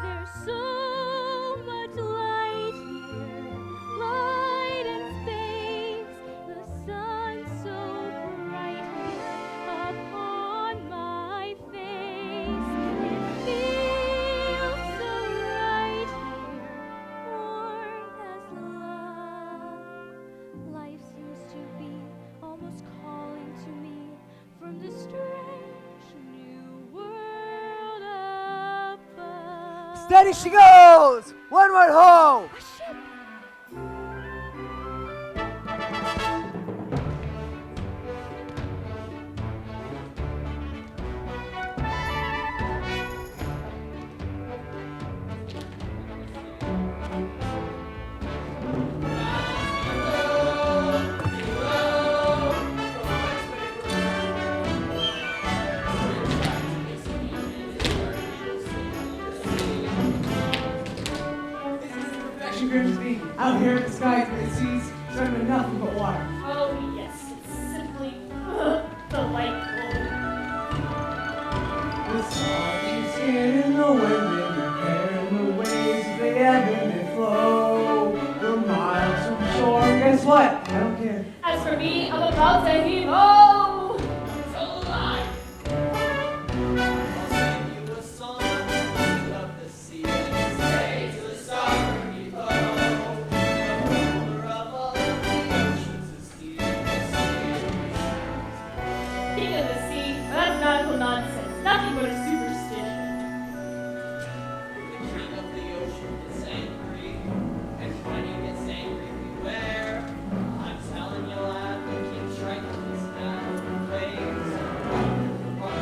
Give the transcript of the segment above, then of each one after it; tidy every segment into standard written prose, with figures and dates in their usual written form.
There's so much light here, light in space. The sun's so bright here upon my face. It feels so right here, warm as love. Life seems to be almost calling to me from the strange new world above. Steady she goes! One word ho! Grimsby, out here in the skies and the seas, surrounded by nothing but water. Oh yes, it's simply delightful. The song you sing in the wind in your hair, and the waves they ebb and they flow. We're miles from shore, guess what? I don't care. As for me, I'm about to heave ho! So alive. I'll sing you a song of the sea and say to the sovereign below. The ruler of all of the oceans is he who King of the sea, that's nautical nonsense, nothing but a superstition. the king of the ocean is angry, and when he gets angry, beware. I'm telling you, lad, the king Triton is now in waves. What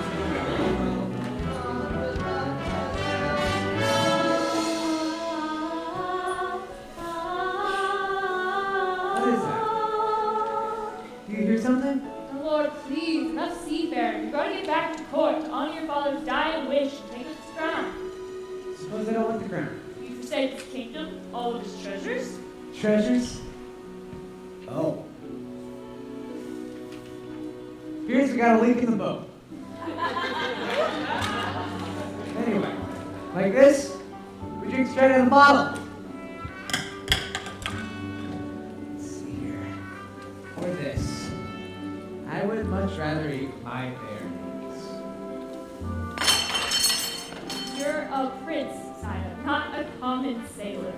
is that? Do you hear something? Lord, please, enough seafaring. You're going to get back to court to honor your father's dying wish and take us to crown. Suppose I don't want the crown. You forsake his kingdom, all of his treasures? Treasures? Oh. Fears we got a leak in the boat. Anyway, like this, we drink straight out of the bottle. Let's see here. Or this. I would much rather eat my berries. You're a prince, Simon, not a common sailor.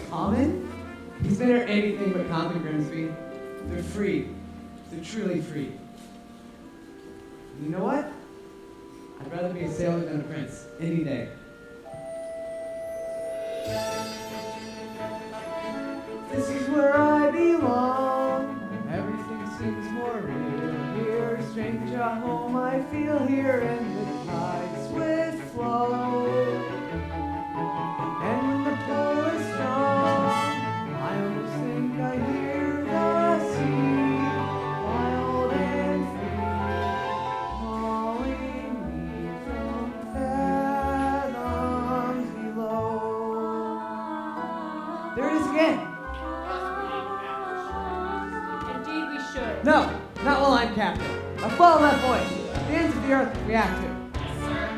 Common? Consider anything but common, Grimsby. They're free. They're truly free. You know what? I'd rather be a sailor than a prince, any day. This is where I belong. Everything seems more real here. Stranger at home I feel here, and the tides swift flow. And when the pull is strong, I almost think I hear the sea, wild and free, calling me from fathoms below. There it is again. Indeed we should. No, not while I'm captain. I'll follow that voice. The ends of the earth if we have to. Yes, sir.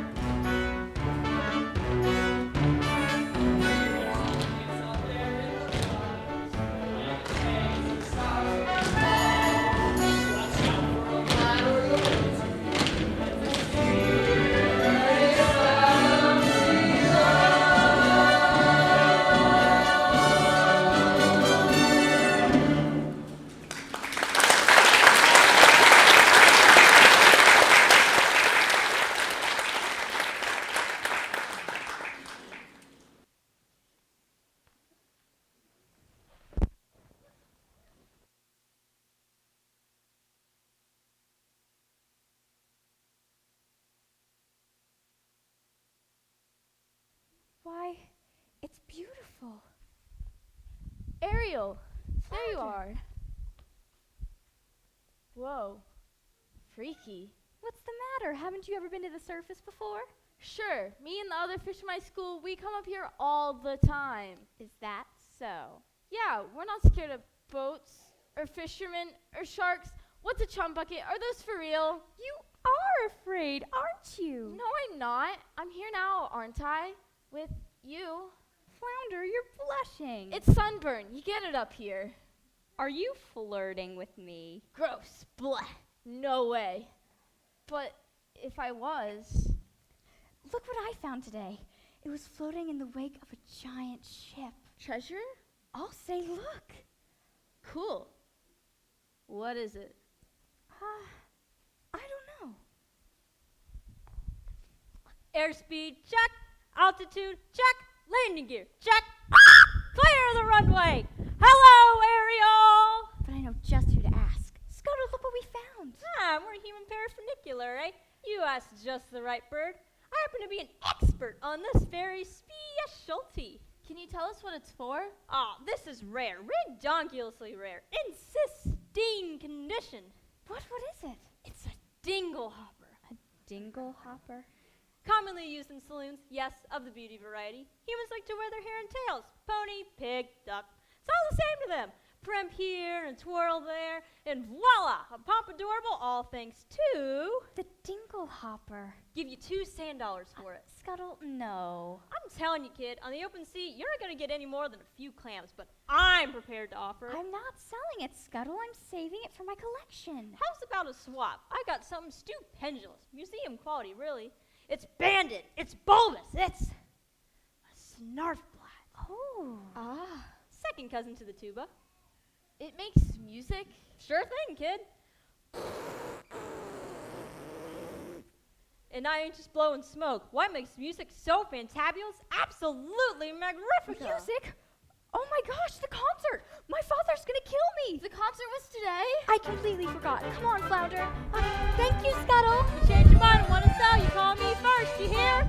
Why, it's beautiful. Ariel, there you are. Whoa, freaky. What's the matter? Haven't you ever been to the surface before? Sure, me and the other fish in my school, we come up here all the time. Is that so? Yeah, we're not scared of boats, or fishermen, or sharks. What's a chum bucket? Are those for real? You are afraid, aren't you? No, I'm not. I'm here now, aren't I? With you. Flounder, you're blushing. It's sunburn. You get it up here. Are you flirting with me? Gross. Bleh. No way. But if I was... Look what I found today. It was floating in the wake of a giant ship. Treasure? I'll say look. Cool. What is it? I don't know. Airspeed, check. Altitude, check. Landing gear, check. Clear the runway. Hello, Ariel. But I know just who to ask. Scuttle, look what we found. We're human paraphernacular, eh? You asked just the right bird. I happen to be an expert on this very specialty. Can you tell us what it's for? This is rare, redonkulously rare, insisting condition. What is it? It's a dingle hopper. A dingle hopper? Commonly used in saloons, yes, of the beauty variety. Humans like to wear their hair in tails. Pony, pig, duck. It's all the same to them. Primp here and twirl there, and voila, a pompadourable, all thanks to... The dingle hopper. Give you $2 sand dollars for it. Scuttle, no. I'm telling you, kid, on the open sea, you're not going to get any more than a few clams, but I'm prepared to offer it. I'm not selling it, Scuttle. I'm saving it for my collection. How's about a swap? I got something stupendous. Museum quality, really. It's banded. It's bulbous. It's a snarfblatt. Oh. Second cousin to the tuba. It makes music? Sure thing, kid. And I ain't just blowing smoke. What makes music so fantabulous? Absolutely magnificent. Music? Oh my gosh, the concert! My father's gonna kill me! The concert was today? I completely forgot. Come on, Flounder. Thank you, Scuttle. You change your mind and want to sell, you call me first, you hear?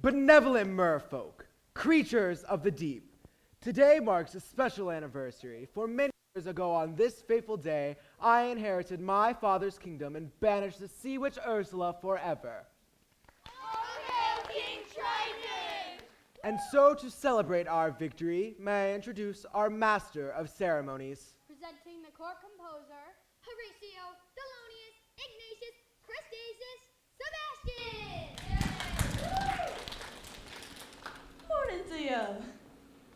Benevolent merfolk, creatures of the deep. Today marks a special anniversary. For many years ago on this fateful day, I inherited my father's kingdom and banished the sea witch Ursula forever. Hail King Triton! And so to celebrate our victory, may I introduce our master of ceremonies. Presenting the court composer, Horatio, Thelonious, Ignatius, Chrystasis, Sebastian! Morning to you.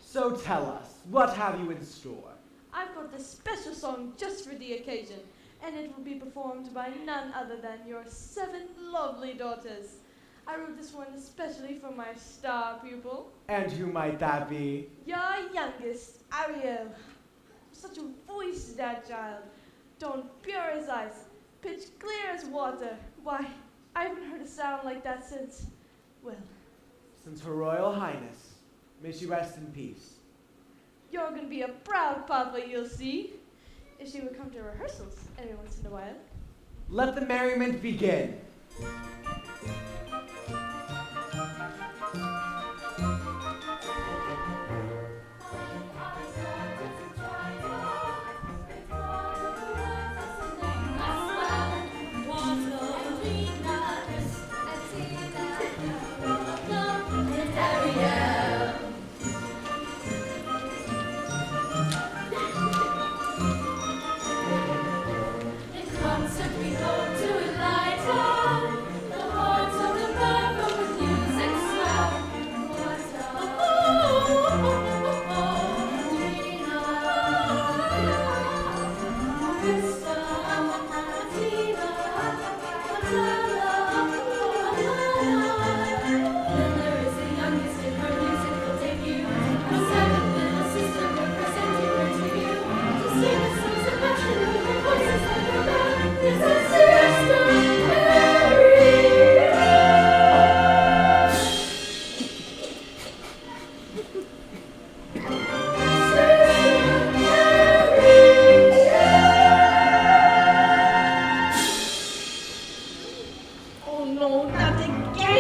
So tell us, what have you in store? I've got this special song just for the occasion, and it will be performed by none other than your 7 lovely daughters. I wrote this one especially for my star pupil, And who might that be? your youngest, Ariel. Such a voice, that child. Tone pure as ice, pitch clear as water. Why, I haven't heard a sound like that since, well, Since Her Royal Highness, may she rest in peace. you're gonna be a proud papa, you'll see. If she would come to rehearsals every once in a while. Let the merriment begin.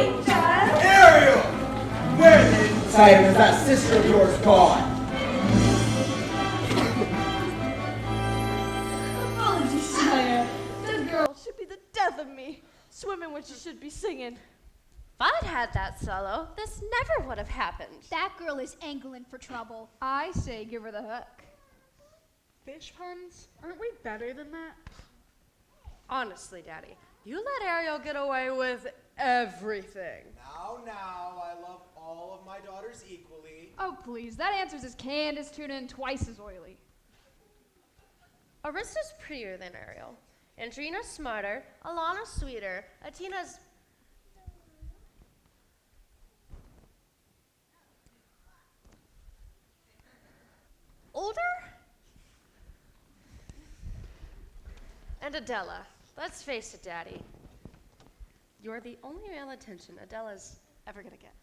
Ariel! Where the time is that sister of yours gone? Apologies, sire. That girl should be the death of me. Swimming when she should be singing. I'd had that solo, this never would have happened. That girl is angling for trouble. I say give her the hook. Fish puns? Aren't we better than that? Honestly, Daddy, you let Ariel get away with everything. Now, I love all of my daughters equally. Oh, please. That answer's as canned as tuna and twice as oily. Arista's prettier than Ariel. Andrina's smarter. Alana's sweeter. Atina's... older? And Adela. Let's face it, Daddy. You're the only male attention Adela's ever gonna get.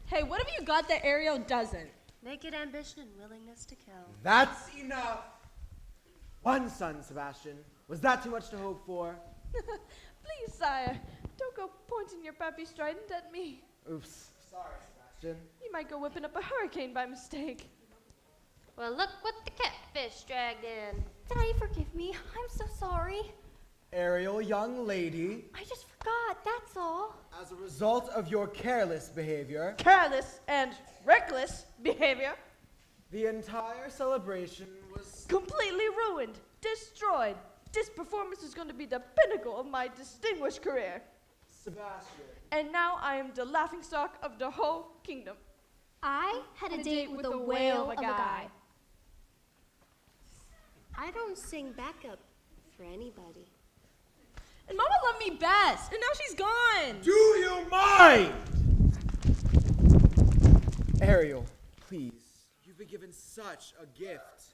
Hey, what have you got that Ariel doesn't? Naked ambition and willingness to kill. That's enough. One son, Sebastian. Was that too much to hope for? Please, sire, don't go pointing your puppy trident at me. Oops. Sorry, Sebastian. You might go whipping up a hurricane by mistake. Well, look what the catfish dragged in. Daddy, forgive me. I'm so sorry. Ariel, young lady, I just forgot, that's all. as a result of your careless behavior, Careless and reckless behavior. the entire celebration was... Completely ruined. Destroyed. This performance is going to be the pinnacle of my distinguished career. Sebastian. And now I am the laughingstock of the whole kingdom. I had a date with a whale of a guy. I don't sing backup for anybody. And Mama loved me best, and now she's gone. Do you mind? Ariel, please. You've been given such a gift.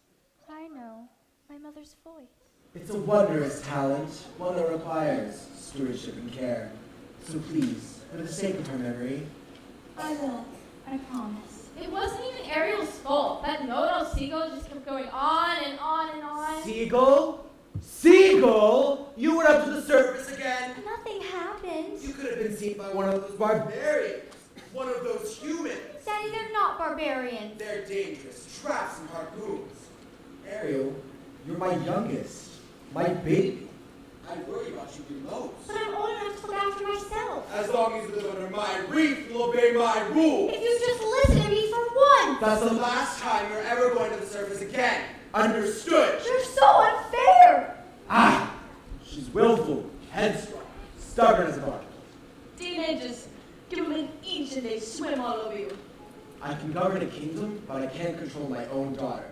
I know. My mother's voice. It's a wondrous talent, one that requires stewardship and care. So please, for the sake of her memory, I will. I promise. It wasn't even Ariel's fault. That know-it-all seagull just kept going on and on and on. Seagull? Seagull? You went up to the surface again? Nothing happened. You could have been seen by one of those barbarians. One of those humans. Daddy, they're not barbarians. They're dangerous traps and harpoons. Ariel, you're my youngest. My baby. I worry about you the most. But I'm old enough to look after myself. As long as you live under my reef, you'll obey my rules. If you just listen to me for once. That's the last time you're ever going to the surface again. Understood? You're so unfair. Ah! She's willful, headstrong, stubborn as a bark. Teenagers, give them an inch and they swim all over you. I can govern a kingdom, but I can't control my own daughter.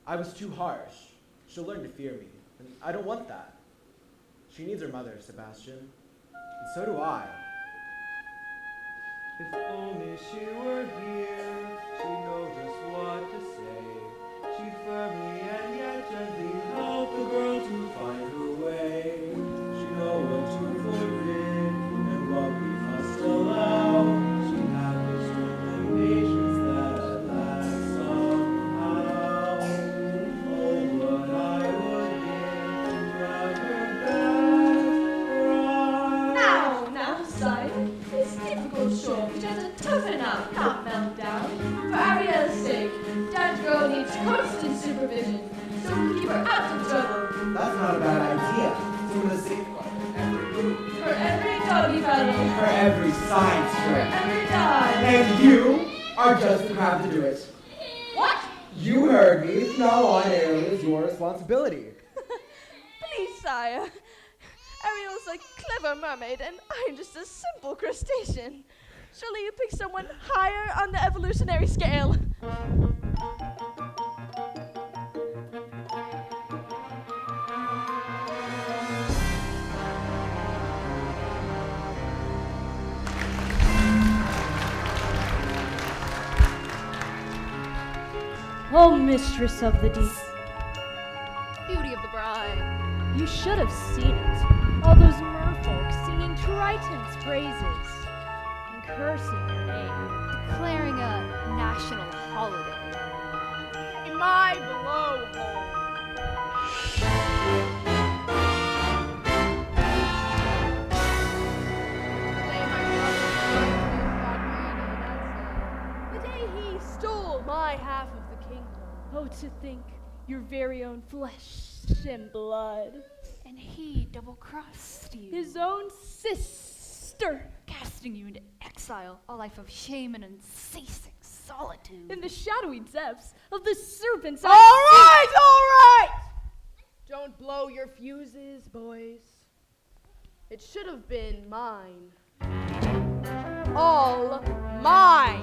I was too harsh. She'll learn to fear me, and I don't want that. She needs her mother, Sebastian, and so do I. If only she were here, she'd know just what to say. She firmly and yet gently helped the girl to find her way. She'd know what to forbid and what we must allow. She'd have the strength and patience that at last somehow. Oh, what I would give to drive her back. Now, sire, this difficult shore which has to toughen up, not melt down. For Ariel's sake, that girl needs constant supervision, so we keep her out of trouble. That's not a bad idea. Doing a safeguard for every move, For every doggy paddle, for every side for stroke. every dive. And you are just the crab to do it. What? You heard me. From now on, Ariel is your responsibility. Please, sire. Ariel's a clever mermaid, and I'm just a simple crustacean. Surely you pick someone higher on the evolutionary scale. Oh, mistress of the deep. Beauty of the bride. You should have seen it. All those merfolk singing Triton's praises and cursing your name, declaring a national holiday. In my blowhole. The day he stole my half of the kingdom. Oh, to think your very own flesh and blood, And he double-crossed you. his own sister, Gasp casting you into exile, a life of shame and unceasing solitude. In the shadowy depths of the serpent's All right! Don't blow your fuses, boys. It should have been mine. All mine!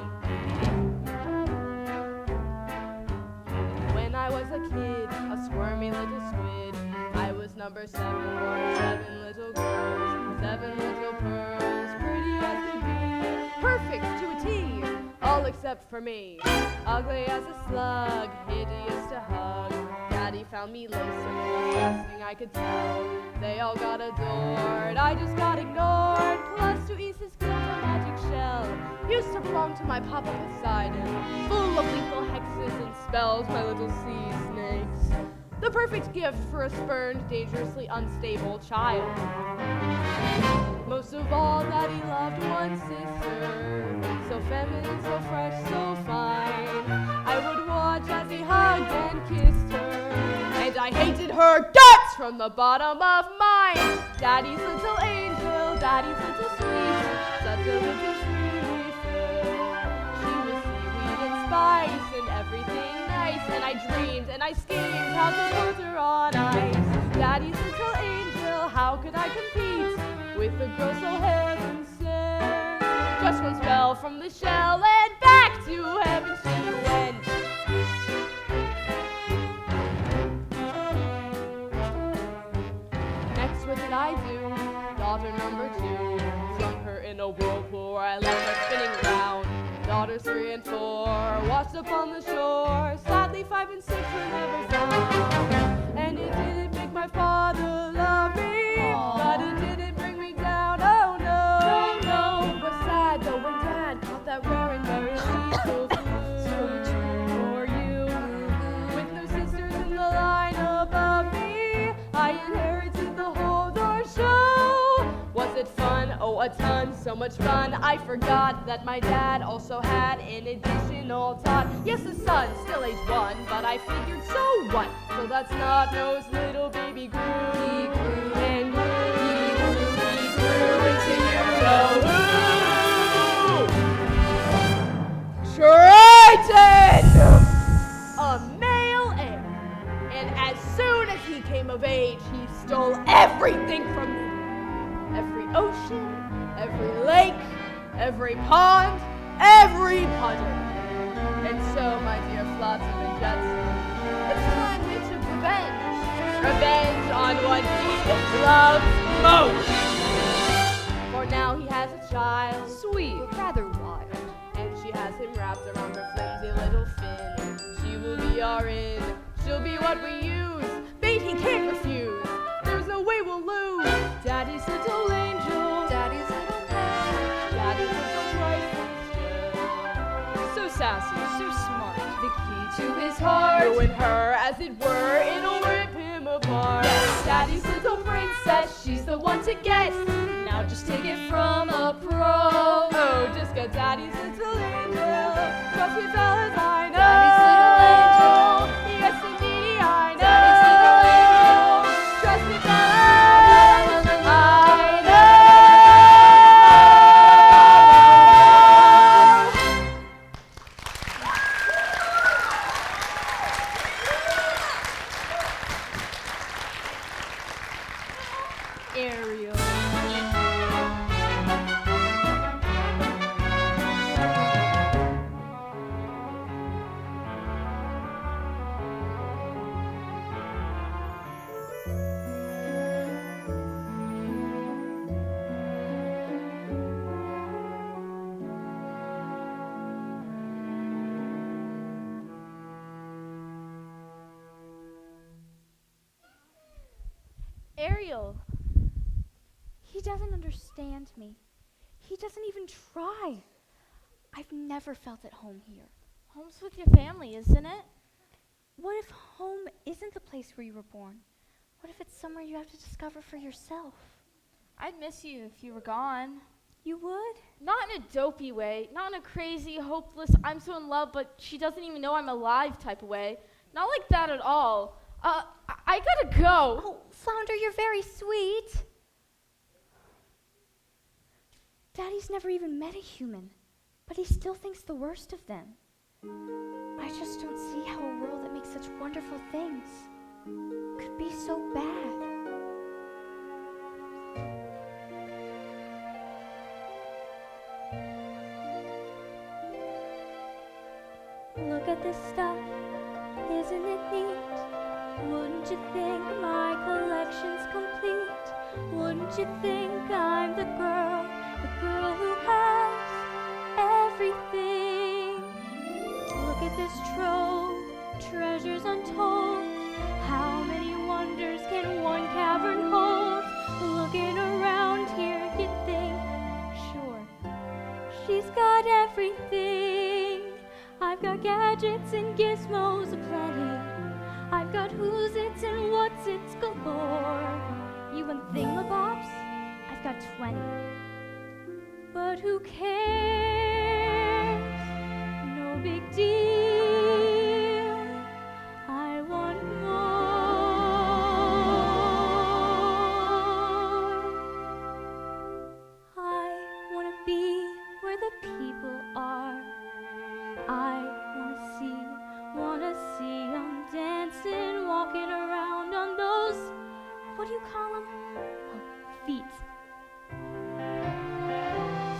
When I was a kid, a squirmy little squid, I was number 7 for 7 little girls, 7 little pearls, pretty as could be, perfect to a T, all except for me. Ugly as a slug, hideous to hug. Daddy found me lonesome, the last thing I could tell. They all got adored, I just got ignored. Plus to ease his guilt, a magic shell used to belong to my Papa Poseidon, full of lethal hexes and spells, my little sea snakes. The perfect gift for a spurned, dangerously unstable child. Most of all, Daddy loved one sister, so feminine, so fresh, so fine. I would watch as he hugged and kissed her, and I hated her guts from the bottom of mine. Daddy's little angel, Daddy's little sweet, such a little sweetie food. She was seaweed and spice and everything nice, and I dreamed and I schemed how to put her on ice. Daddy's little angel, how could I compete with a girl so heaven sent? Just one spell from the shell and back to heaven she went. Next, what did I do? Daughter number 2, flung her in a whirlpool where I left her spinning round. Daughters 3 and 4 washed up on the shore. Sadly, 5 and 6 were never found. And it didn't make my father love me, but it didn't bring me down. Oh no, no. It was sad though when Dad caught that rare and very lethal flu for you. With no sisters in the line above me, I inherited the whole door show. Was it fun? Oh, a ton, so much fun. I forgot that my dad also had an additional tot. Yes, a son, still age 1, but I figured, so what? So that's not Noah's little baby grew. He grew and grew. He grew into you know who. Triton! A male heir. And as soon as he came of age, he stole everything from me. Every ocean, every lake, every pond, every puddle. And so, my dear Flotsam and Jetsam, it's time they took revenge. Revenge on what he loves most. For now he has a child, sweet, but rather wild. And she has him wrapped around her flimsy little fin. She will be our in, she'll be what we use. Bait he can't refuse, there's no way we'll lose. Daddy's little angel, Daddy's little man, Daddy's little priceless gem. So sassy, so smart, the key to his heart. Ruin her, as it were, it'll rip him apart. Yes, Daddy's little princess, she's the one to get. Now just take it from a pro. Oh, just get Daddy's little angel. Trust me, fellas, I know. Daddy's little angel. Yes, indeed, I know. Daddy's little angel. Trust me, fellas, I know. Ariel. Ariel. He doesn't understand me. He doesn't even try. I've never felt at home here. Home's with your family, isn't it? What if home isn't the place where you were born? What if it's somewhere you have to discover for yourself? I'd miss you if you were gone. You would? Not in a dopey way, not in a crazy, hopeless, I'm so in love, but she doesn't even know I'm alive type of way. Not like that at all. I gotta go. Oh, Flounder, you're very sweet. Daddy's never even met a human, but he still thinks the worst of them. I just don't see how a world that makes such wonderful things could be so bad. Look at this stuff, isn't it neat? Wouldn't you think my collection's complete? Wouldn't you think I'm the girl who has everything? Look at this trove, treasures untold. How many wonders can one cavern hold? Looking around here, you'd think, sure, she's got everything. I've got gadgets and gizmos aplenty. I've got who's its and what's its galore. You want thingamabobs? I've got 20. But who cares? No big deal. I want more. I want to be where the people are. I wanna see 'em dancing, walking around on those, what do you call 'em? Oh, feet.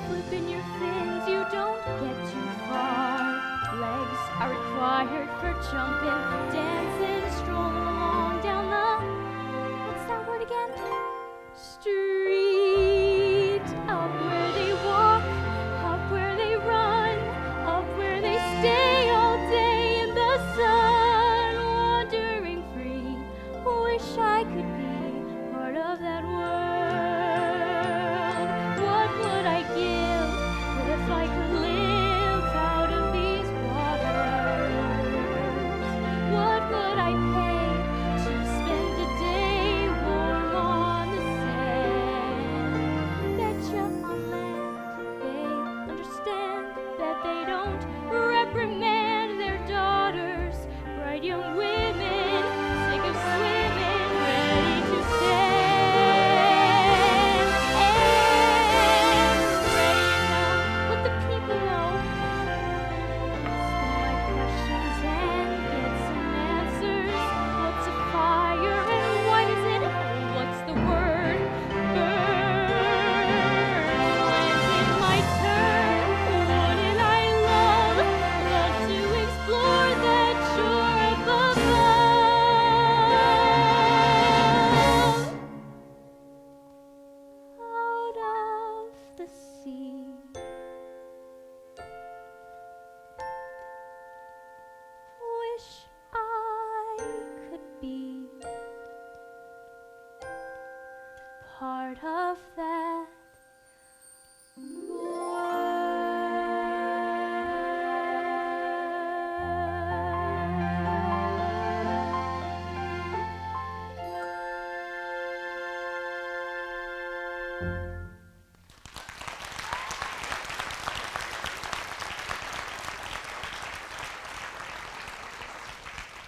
Flipping your fins, you don't get too far. Legs are required for jumping, dancing, strolling along down the, what's that word again? Street. Up where they walk, up where they run, up where they stay all day in the sun, wandering free. Wish I could be part of that world. What would I give if I could live out of these waters? What would I pay to spend a day warm on the sand? Betcha on land they understand that they don't reprimand their daughters, bright young women, sick of swimming, ready to stand. And ready to know what the people know. Ask all my questions and get some answers. What's a fire and what is it? What's the word? Burn. When's it my turn? Wouldn't I love to explore that shore up above? Out of the sea. Wish I could be part of that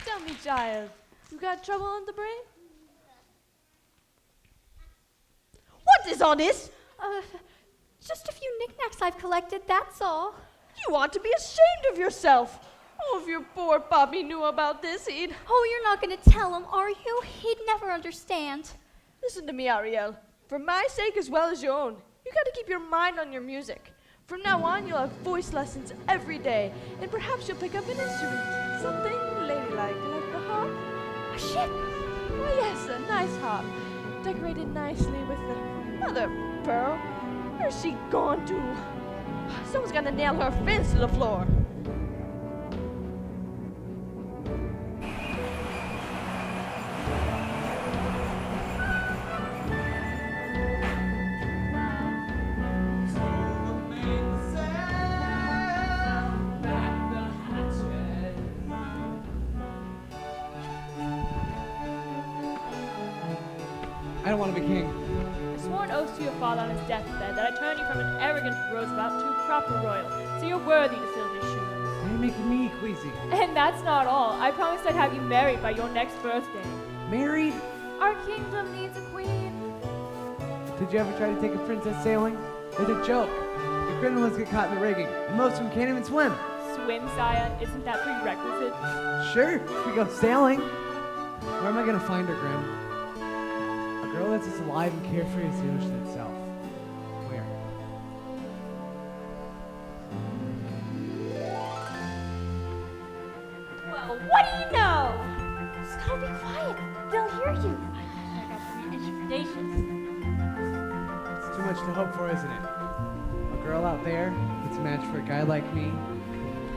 Tell me, child, you got trouble on the brain? What is all this? Just a few knickknacks I've collected, that's all. You ought to be ashamed of yourself. Oh, if your poor Bobby knew about this, he'd... Oh, you're not going to tell him, are you? He'd never understand. Listen to me, Ariel. For my sake as well as your own, you gotta keep your mind on your music. From now on, you'll have voice lessons every day, and perhaps you'll pick up an instrument. Something ladylike, like the harp. A ship. Oh, yes, a nice harp. Decorated nicely with the mother of pearl. Where's she gone to? Someone's gonna nail her fins to the floor. I don't want to be king. I swore an oath to your father on his deathbed that I'd turn you from an arrogant Roosevelt to a proper royal, so you're worthy to fill his shoes. You're making me queasy. And that's not all. I promised I'd have you married by your next birthday. Married? Our kingdom needs a queen. Did you ever try to take a princess sailing? It's a joke. The criminals get caught in the rigging, and most of them can't even swim. Swim, Saya? Isn't that prerequisite? Sure, if we go sailing. Where am I gonna find her, Grim? A girl that's as alive and carefree as the ocean itself. Where? Well, what do you know? Scuttle, be quiet. They'll hear you. I got some instructions. It's too much to hope for, isn't it? A girl out there that's a match for a guy like me.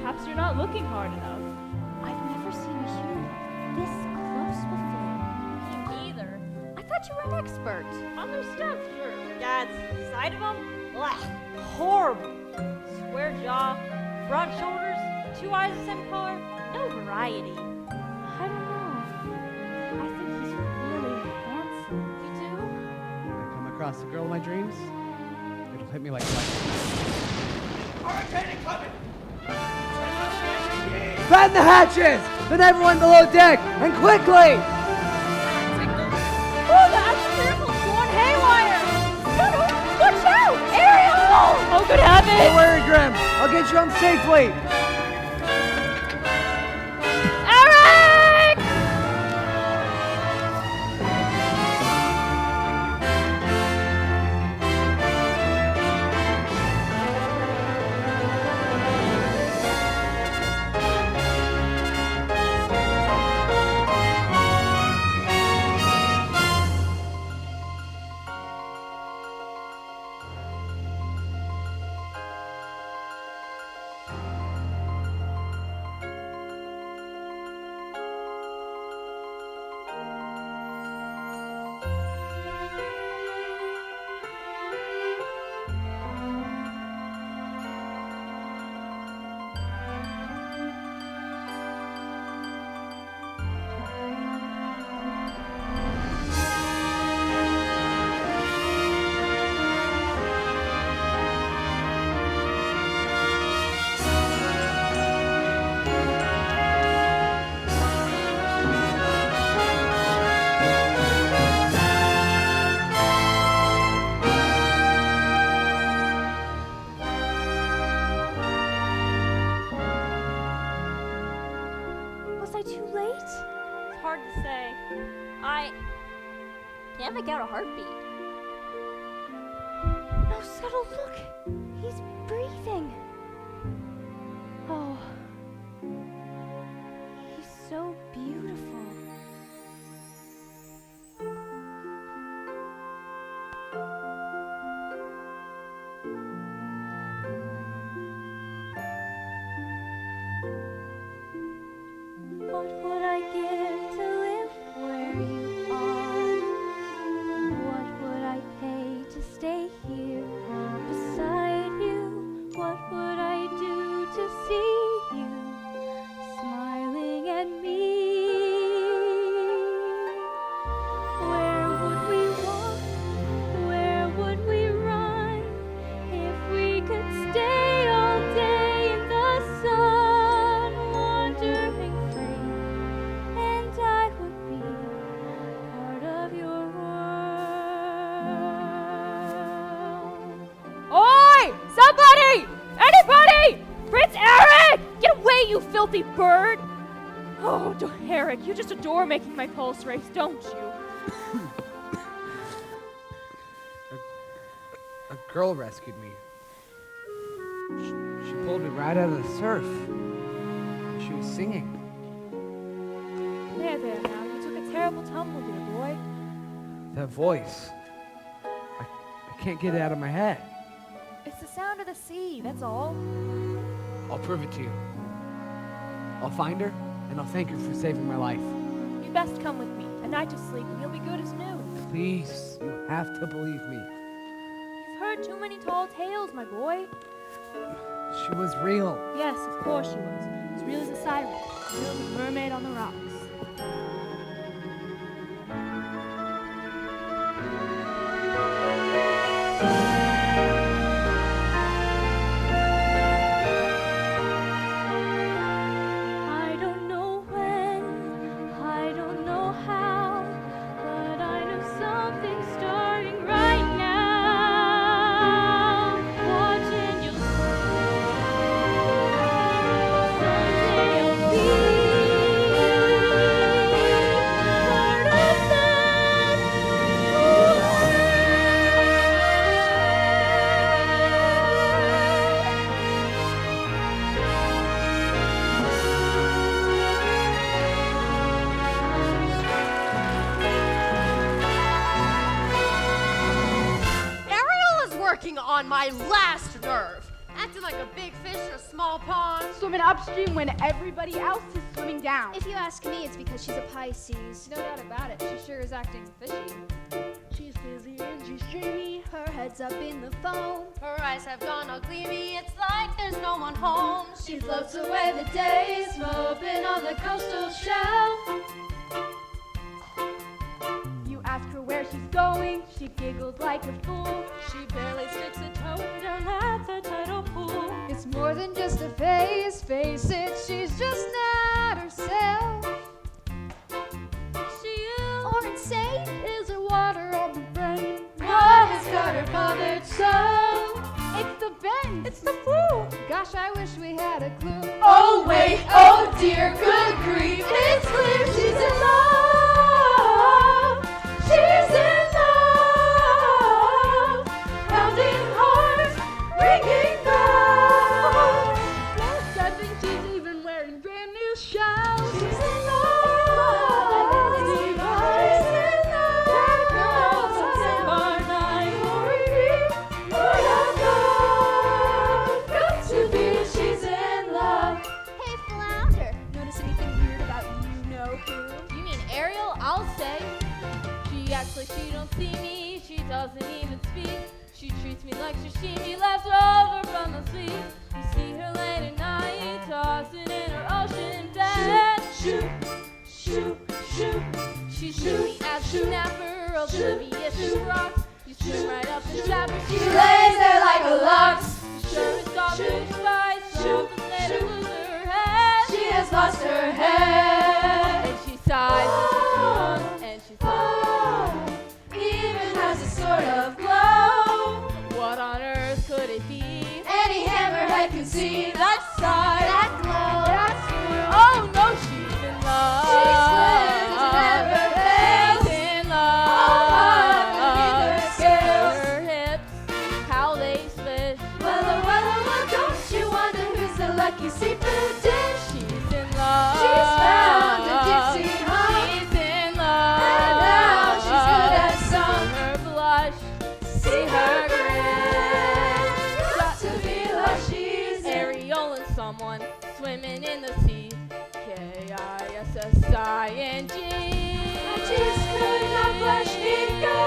Perhaps you're not looking hard enough. I've never seen a human this close before. Me neither. I thought you were an expert. Other stuff, sure. God's sight of them? Blah. Horrible. Square jaw, broad shoulders, 2 eyes the same color. No variety. I don't know. I think he's really handsome. You do? When I come across the girl of my dreams, it'll hit me like lightning. Hurricane incoming! Batten the hatches! Then everyone below deck, and quickly! Oh, that's fearful. Going haywire. Scuttle, watch out. Ariel! Oh, good heavens! Don't worry, Grim. I'll get you home safely. Eric! Was I too late? It's hard to say. I can't make out a heartbeat. No, Scuttle, look! He's breathing. Oh. He's so beautiful. What would I give to live where you are? What would I pay to stay here beside you? What would I do to see you smiling at me? Where would we walk? Where would we run if we could stay all day in the sun, wandering free? And I would be part of your world. Oi! Somebody! Anybody! Prince Eric! Get away, you filthy bird! Oh, Eric, you just adore making my pulse race, don't you? A girl rescued me. She pulled me right out of the surf. She was singing. There now. You took a terrible tumble, dear boy. That voice. I can't get it out of my head. It's the sound of the sea, that's all. I'll prove it to you. I'll find her, and I'll thank her for saving my life. You'd best come with me. A night to sleep, and you'll be good as new. Please, you have to believe me. You've heard too many tall tales, my boy. She was real. Yes, of course she was. As real as a siren. As real as a mermaid on the rocks. I don't know when, I don't know how, but I know something's starting right now. my last nerve. Acting like a big fish in a small pond. Swimming upstream when everybody else is swimming down. If you ask me, it's because she's a Pisces. No doubt about it, she sure is acting fishy. She's fizzy and she's dreamy. Her head's up in the foam. Her eyes have gone all gleamy. It's like there's no one home. She floats away the days, moping on the coastal shelf. You ask her where she's going, she giggles like a fool. She barely sticks a toe down at the tidal pool. It's more than just a phase, face it, she's just not herself. She Or insane, Is her water on the brain? what has got her bothered so? It's the bend! It's the flu. Gosh, I wish we had a clue. Oh wait, oh dear, good grief. It's clear she's in love. She's in love. Pounding heart, ringing bells. I think she's even wearing brand new shells. She's in love. She's in love. That girl from Bar Night. Lord of love. Got to be. She's in love. Hey, Flounder. Notice anything weird about you know who? You mean Ariel? I'll say. She acts like she don't see me, she doesn't even speak. She treats me like sashimi left over from the fleet. You see her late at night, tossing in her ocean bed. Shoot, shoot, shoot. She's really as a snapper, oblivious to rocks. You swim right up and tap her. She lays there like a lux. Sure is all blue skies, something made her lose her head. She has lost her head. And she sighs and she sighs. Even has a sort of glow. What on earth could it be? Any hammerhead can see that side, that glow, that thrill. Oh no, she's in love. She swims and never fails. She's in love. heart beneath her scales. Her hips, how they swish. Well, don't you wonder who's the lucky seafood dish? She's in love. She's found a gypsy hump. She's in love. And now she's good at some. See her blush, see her grin. Got to be like she's in. Ariel and someone swimming in the sea. Kissing. I just could not let it go.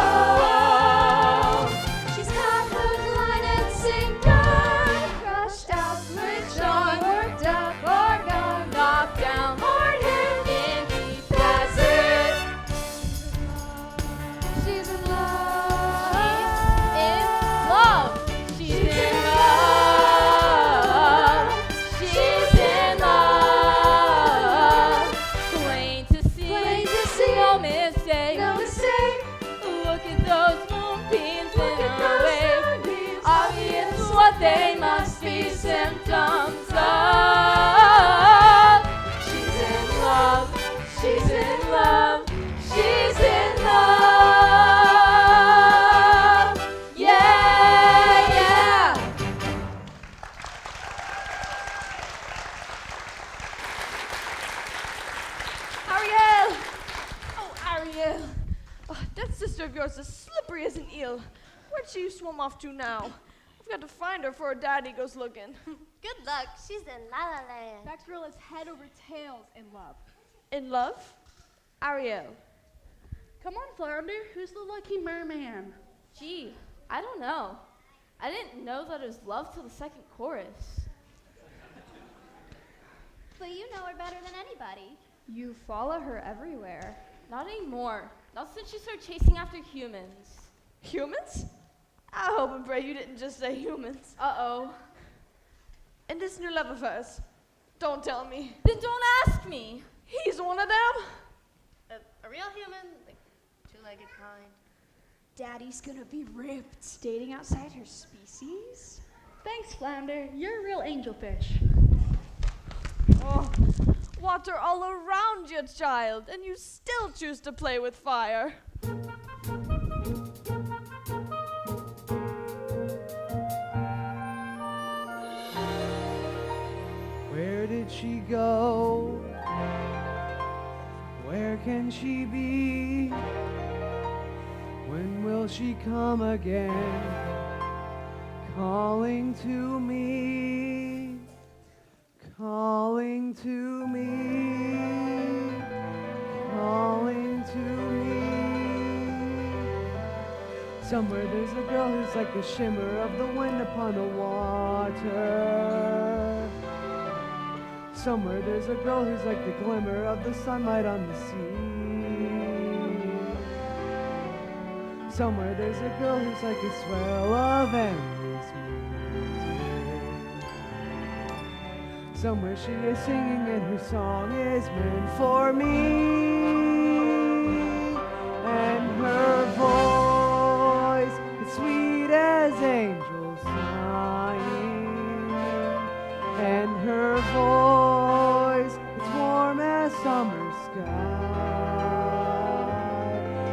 Oh, she's got hook, line, and sinker. Crushed out, switched on, worked up, or gone, Knocked down hard hit. in deep That's it. She's in love. in love. She's in love. She's in love. Plain to see. Plain to see. No mistake. No mistake. Look at those moonbeams Look in at her those wave. moonbeams. Obvious what they must be symptoms of. She's in love. She's in love. She's in love. Yeah, yeah. Ariel! Oh, Ariel. Oh, that sister of yours is slippery as an eel. Where'd she swim off to now? I've got to find her before her daddy goes looking. Good luck. She's in La La Land. That girl is head over tails in love. In love? Ariel. Come on, Flounder. Who's the lucky merman? Gee, I don't know. I didn't know that it was love till the second chorus. But you know her better than anybody. You follow her everywhere. Not anymore. Not since she started chasing after humans. Humans? I hope and pray you didn't just say humans. Uh-oh. And this new love of hers, don't tell me. Then don't ask me. He's one of them? A real human, like two-legged kind. Daddy's gonna be ripped. Dating outside her species? Thanks, Flounder. You're a real angelfish. Oh, water all around you, child, and you still choose to play with fire. Where did she go? Where can she be? When will will she come again, calling to me, calling to me, calling to me. Somewhere there's a girl who's like the shimmer of the wind upon the water. Somewhere there's a girl who's like the glimmer of the sunlight on the sea. Somewhere there's a girl who's like a swell of endless music. Somewhere she is singing and her song is meant for me. And her voice is sweet as angels sighing. And her voice is warm as summer sky.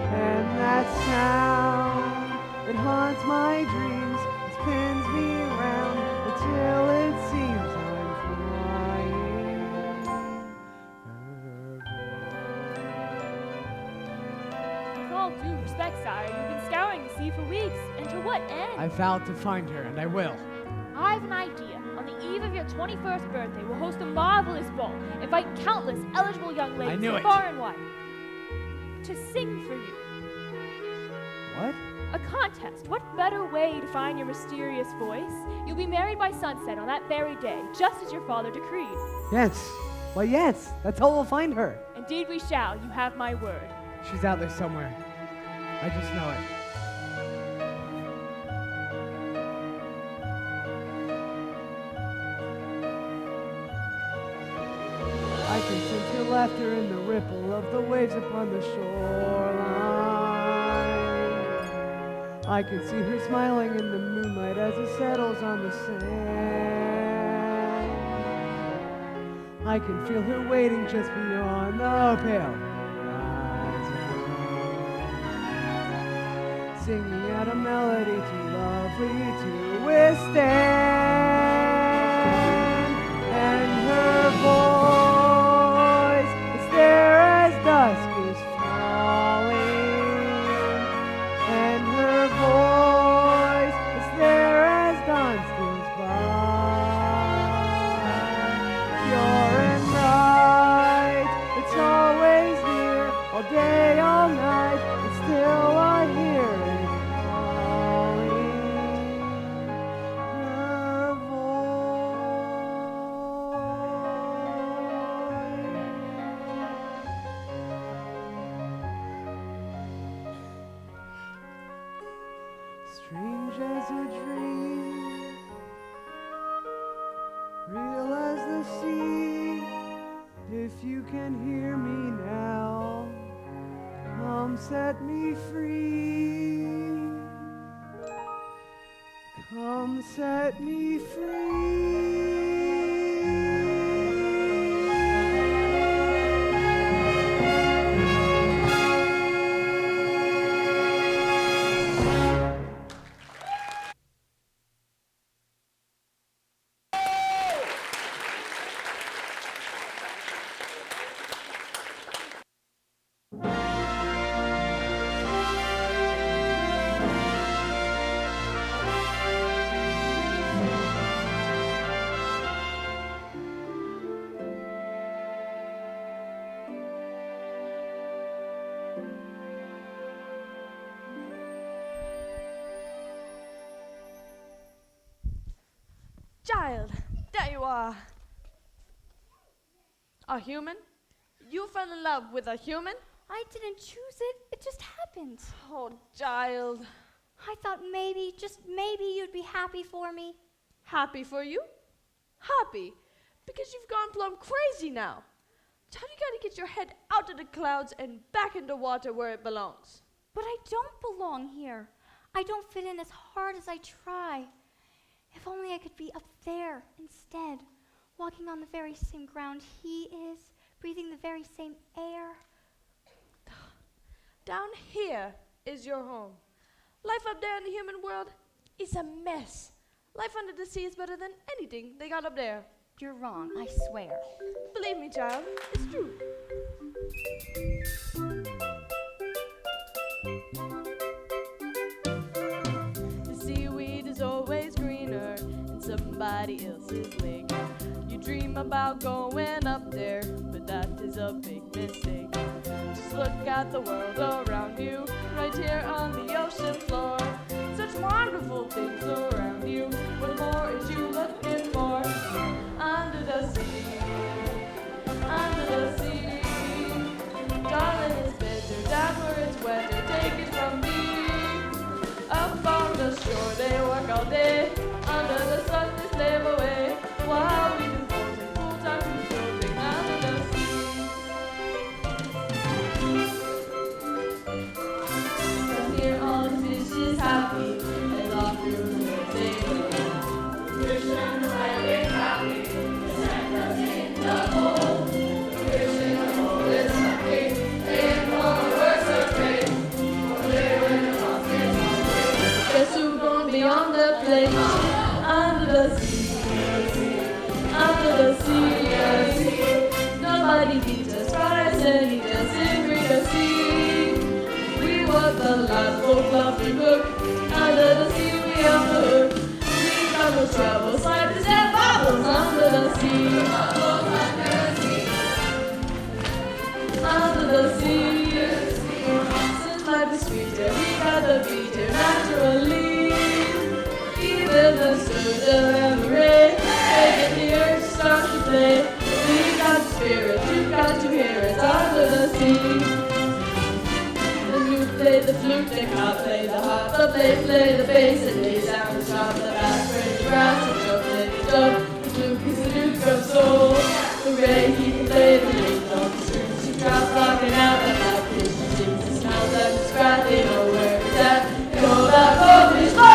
And that sound, it haunts my dreams, it spins me around until it seems I'm flying. With all due respect, sire, you've been scouring the sea for weeks. And to what end? I vowed to find her, and I will. I have an idea. On the eve of your 21st birthday, we'll host a marvelous ball, invite countless eligible young ladies knew from it. far and wide to sing for you. What? A contest. What better way to find your mysterious voice? You'll be married by sunset on that very day, just as your father decreed. Yes. Why, yes. That's how we'll find her. Indeed we shall. You have my word. She's out there somewhere. I just know it. I can sense her laughter in the ripple of the waves upon the shoreline. I can see her smiling in the moonlight as it settles on the sand. I can feel her waiting just beyond the pale horizon, singing out a melody too lovely to withstand. And her voice is there as dusk is falling, and her voice is there as dawn steals by. Pure and bright, it's always near, all day, all night, and still I hear it calling. Her voice. Strange as a dream, real as the sea. If you can hear me now, come set me free. Come set me free. Child, there you are. A human? You fell in love with a human? I didn't choose it. It just happened. Oh, child. I thought maybe, just maybe, you'd be happy for me. Happy for you? Happy? Because you've gone plumb crazy now. Child, you gotta get your head out of the clouds and back in the water where it belongs. But I don't belong here. I don't fit in as hard as I try. If only I could be up there instead, walking on the very same ground he is, breathing the very same air. Down here is your home. Life up there in the human world is a mess. Life under the sea is better than anything they got up there. You're wrong, I swear. Believe me, child, it's true. somebody else's lake. You dream about going up there, but that is a big mistake. Just look at the world around you, right here on the ocean floor. Such wonderful things around you. What more is you looking for? Under the sea, under the sea. Darling, it's better down where it's wetter. Take it from me. Up on the shore, they work all day. Under the sun, they slave away. While we do floating, full-time floating under the sea. From here, all the fish is happy. They laugh through the world they go. Fish and the whale is happy. The sand goes in the hole. The fish in the hole is happy. They more works of trade. For they win the baskets hungry. Guess who's going beyond the place? Under the sea, under the sea. Nobody beats us, fires and eat us in the sea. We was the last boat of the book. Under the sea, we on the hook. We got no trouble, sliders and bubbles under the sea. Under the sea. Since life is sweeter, we got the beat here naturally. Even the surgeon and the rain, they get the urge to start to play. We got the spirit, you've got to hear it under the sea. The flute play the flute, they can't play the harp, but they play the bass and they sound the sharp, the bass, break the brass, and jump, play the jump. The flute is the duke of soul. Hooray, he can play the lute on the strings. She drops rocking out the back pitch. She sings the smells and the scratch, they know where it's at. They hold out goldfish bowl!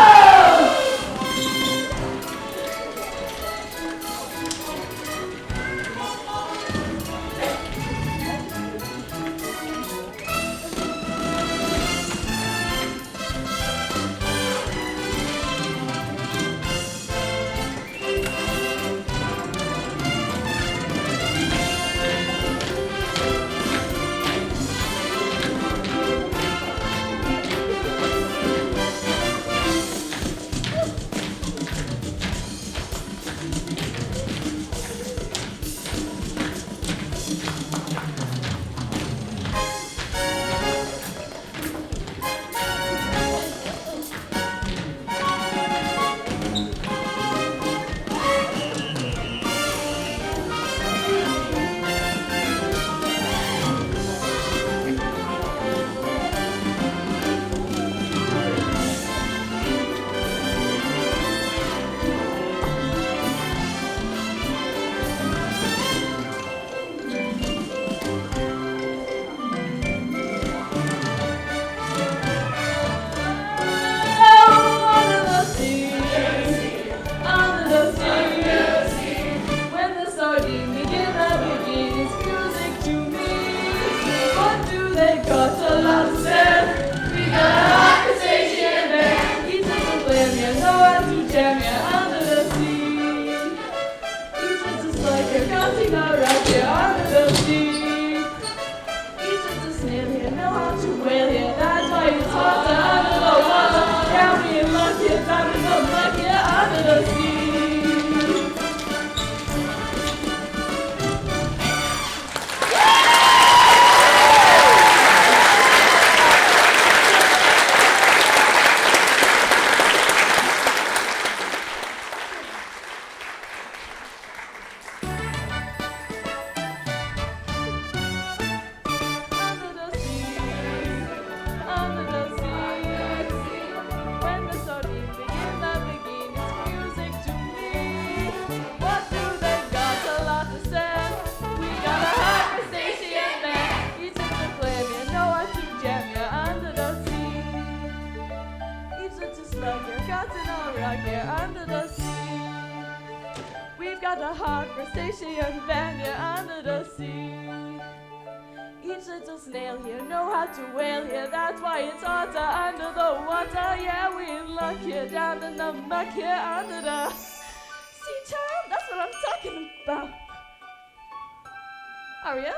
Ariel?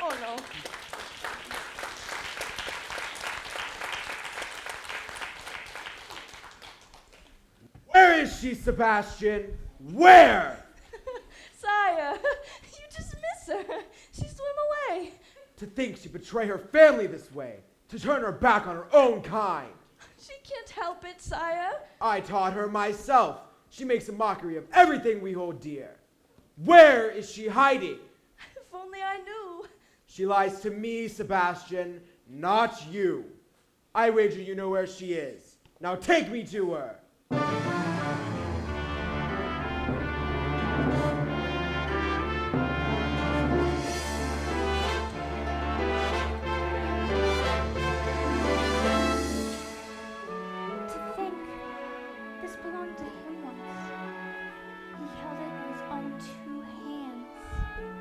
Oh no. Where is she, Sebastian? Where? Sire, you just miss her. She swam away. To think she'd betray her family this way, to turn her back on her own kind. She can't help it, sire. I taught her myself. She makes a mockery of everything we hold dear. Where is she hiding? If only I knew. She lies to me, Sebastian, not you. I wager you know where she is. Now take me to her. To think, this belonged to him once. He held it in his own 2 hands.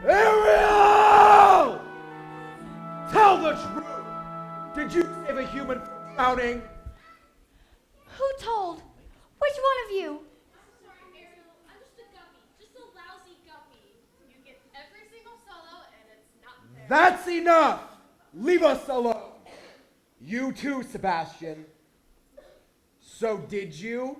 Ariel! Tell the truth! Did you save a human from drowning? Who told? Which one of you? Sorry, Ariel. I'm just a guppy. Just a lousy guppy. You get every single solo and it's not fair. That's enough! Leave us alone! You too, Sebastian. So did you?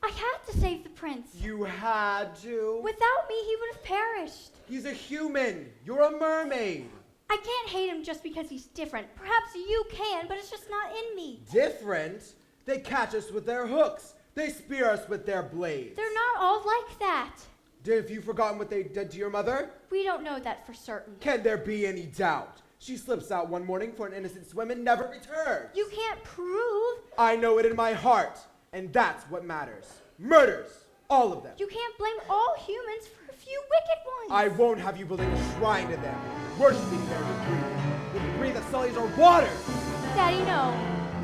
I had to save the prince. You had to? Without me, he would have perished. He's a human. You're a mermaid. I can't hate him just because he's different. Perhaps you can, but it's just not in me. Different? They catch us with their hooks. They spear us with their blades. They're not all like that. Have you forgotten what they did to your mother? We don't know that for certain. Can there be any doubt? She slips out one morning for an innocent swim and never returns. You can't prove. I know it in my heart, and that's what matters. Murders, all of them. You can't blame all humans for a few wicked ones. I won't have you building a shrine to them, worshipping their debris. The debris that sullies our water, Daddy, no.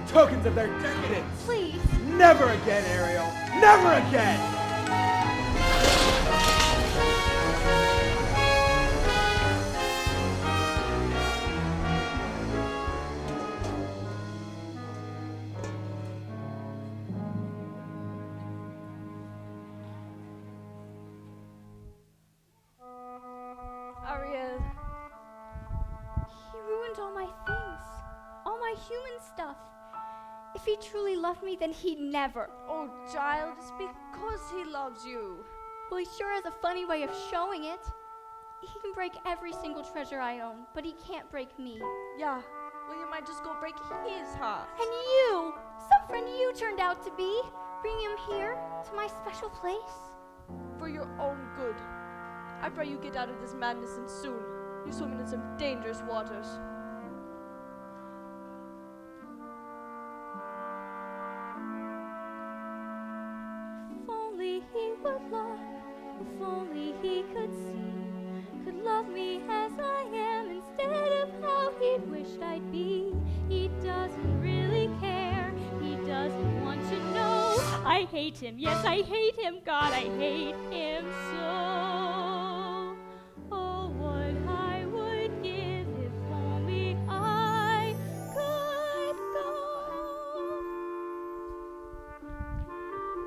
tokens of their decadence. Please. Never again, Ariel. Never again! Ariel. He ruined all my things. All my human stuff. If he truly loved me, then he'd never. Oh, child, it's because he loves you. Well, he sure has a funny way of showing it. He can break every single treasure I own, but he can't break me. Yeah, well, you might just go break his heart. And you, some friend you turned out to be, bring him here to my special place. For your own good. I pray you get out of this madness and soon. You're swimming in some dangerous waters. If only he would love, if only he could see, could love me as I am instead of how he wished I'd be. He doesn't really care, he doesn't want to know. I hate him, yes, I hate him, God, I hate him so. Oh, what I would give if only I could go.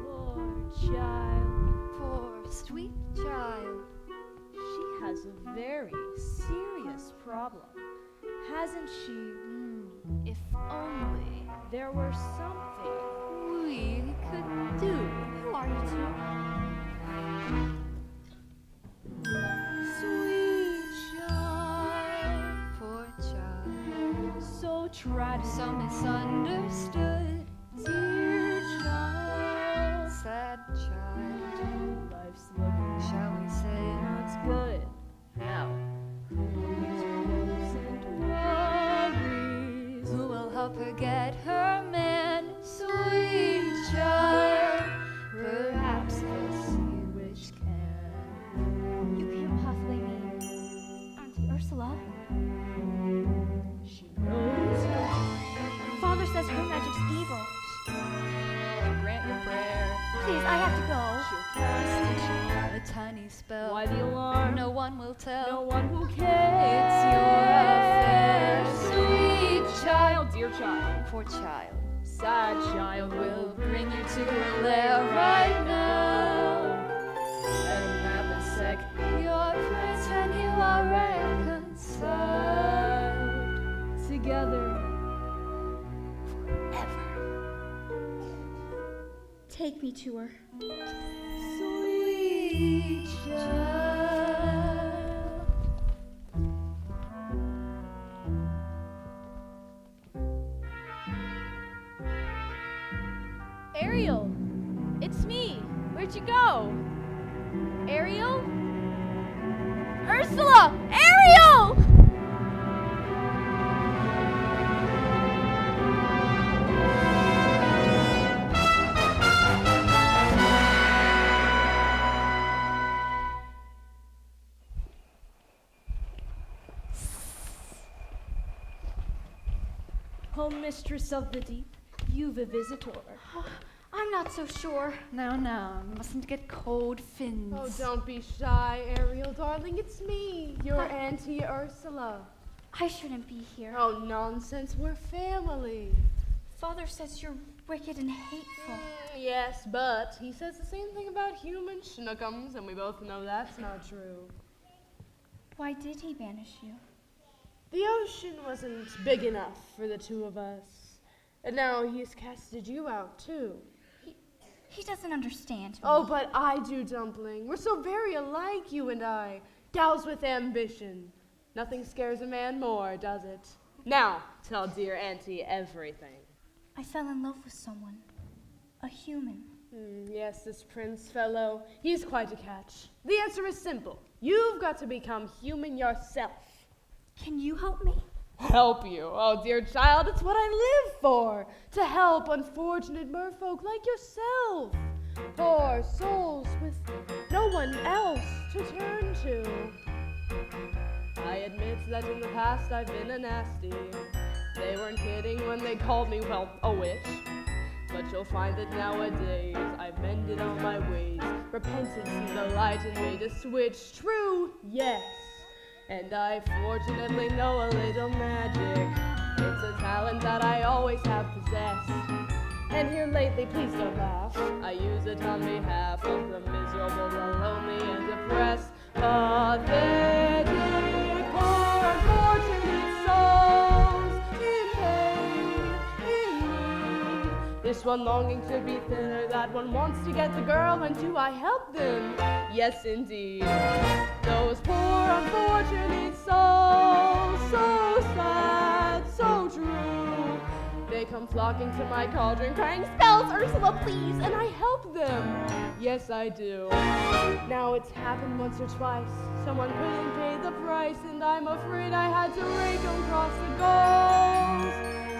Poor child. Poor sweet child. She has a very serious problem, hasn't she? If only there were something we could do. Who are you two? Sweet child, Poor child. so tragic, So misunderstood. dear child. Sad child. Life's looking Shall we say? not good. How? These woes and worries. Who will help her get her man? Sweet child. Perhaps the sea witch can. You can't possibly mean Auntie Ursula. She knows Father says her magic's evil. grant your prayer. Please, I have to go. She'll cast a charm. A tiny spell. Why the alarm? No one will tell. No one will It's care. your affair, sweet child. Dear child, Poor child. sad child We'll will bring you to her lair right now. and nap a sec. Your prince and you are reconciled Together. Take me to her. Sweet child. Ariel, it's me. Where'd you go? Ariel? Ursula! Ariel! Oh, mistress of the deep, you've a visitor. I'm not so sure. No, mustn't get cold fins. Oh, don't be shy, Ariel, darling. It's me, your Auntie Ursula. I shouldn't be here. Oh, nonsense. We're family. Father says you're wicked and hateful. Yes, but he says the same thing about human schnookums, and we both know that's not true. Why did he banish you? The ocean wasn't big enough for the two of us. And now he's casted you out, too. He doesn't understand me. Oh, but I do, Dumpling. We're so very alike, you and I. Gals with ambition. Nothing scares a man more, does it? Now, tell dear Auntie everything. I fell in love with someone. A human. Yes, this prince fellow. He's quite a catch. The answer is simple. You've got to become human yourself. Can you help me? Help you? Oh, dear child, it's what I live for. To help unfortunate merfolk like yourself. Poor souls with no one else to turn to. I admit that in the past I've been a nasty. They weren't kidding when they called me, well, a witch. But you'll find that nowadays I've mended all my ways. Repentance is the light and made a switch. True, yes. And I fortunately know a little magic. It's a talent that I always have possessed. And here lately, please don't laugh, I use it on behalf of the miserable, the lonely, and depressed. Pathetic, poor, unfortunate souls in pain, in need. This one longing to be thinner, that one wants to get the girl, and do I help them? Yes, indeed. Those poor, unfortunate souls, so sad, so true. They come flocking to my cauldron, crying, "Spells, Ursula, please!" And I help them. Yes, I do. Now it's happened once or twice. Someone couldn't pay the price, and I'm afraid I had to rake across the goals.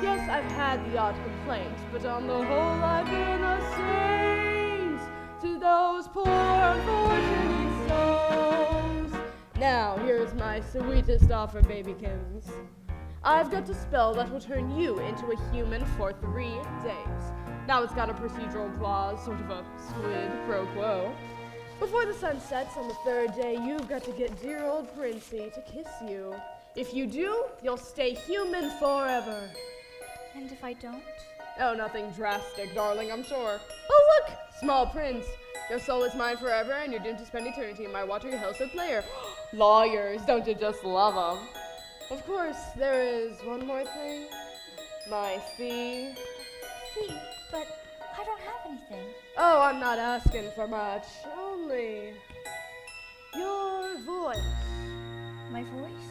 Yes, I've had the odd complaint, but on the whole I've been a saint to those poor, unfortunate souls. Now, here's my sweetest offer, babykins. I've got a spell that will turn you into a human for 3 days. Now, it's got a procedural clause, sort of a squid pro quo. Before the sun sets on the 3rd day, you've got to get dear old Princey to kiss you. If you do, you'll stay human forever. And if I don't? Oh, nothing drastic, darling, I'm sure. Oh, look! Small prince. Your soul is mine forever, and you're doomed to spend eternity in my watery hellscape lair. Lawyers, don't you just love them? Of course, there is one more thing. My fee. Fee? But I don't have anything. Oh, I'm not asking for much. Only your voice. My voice?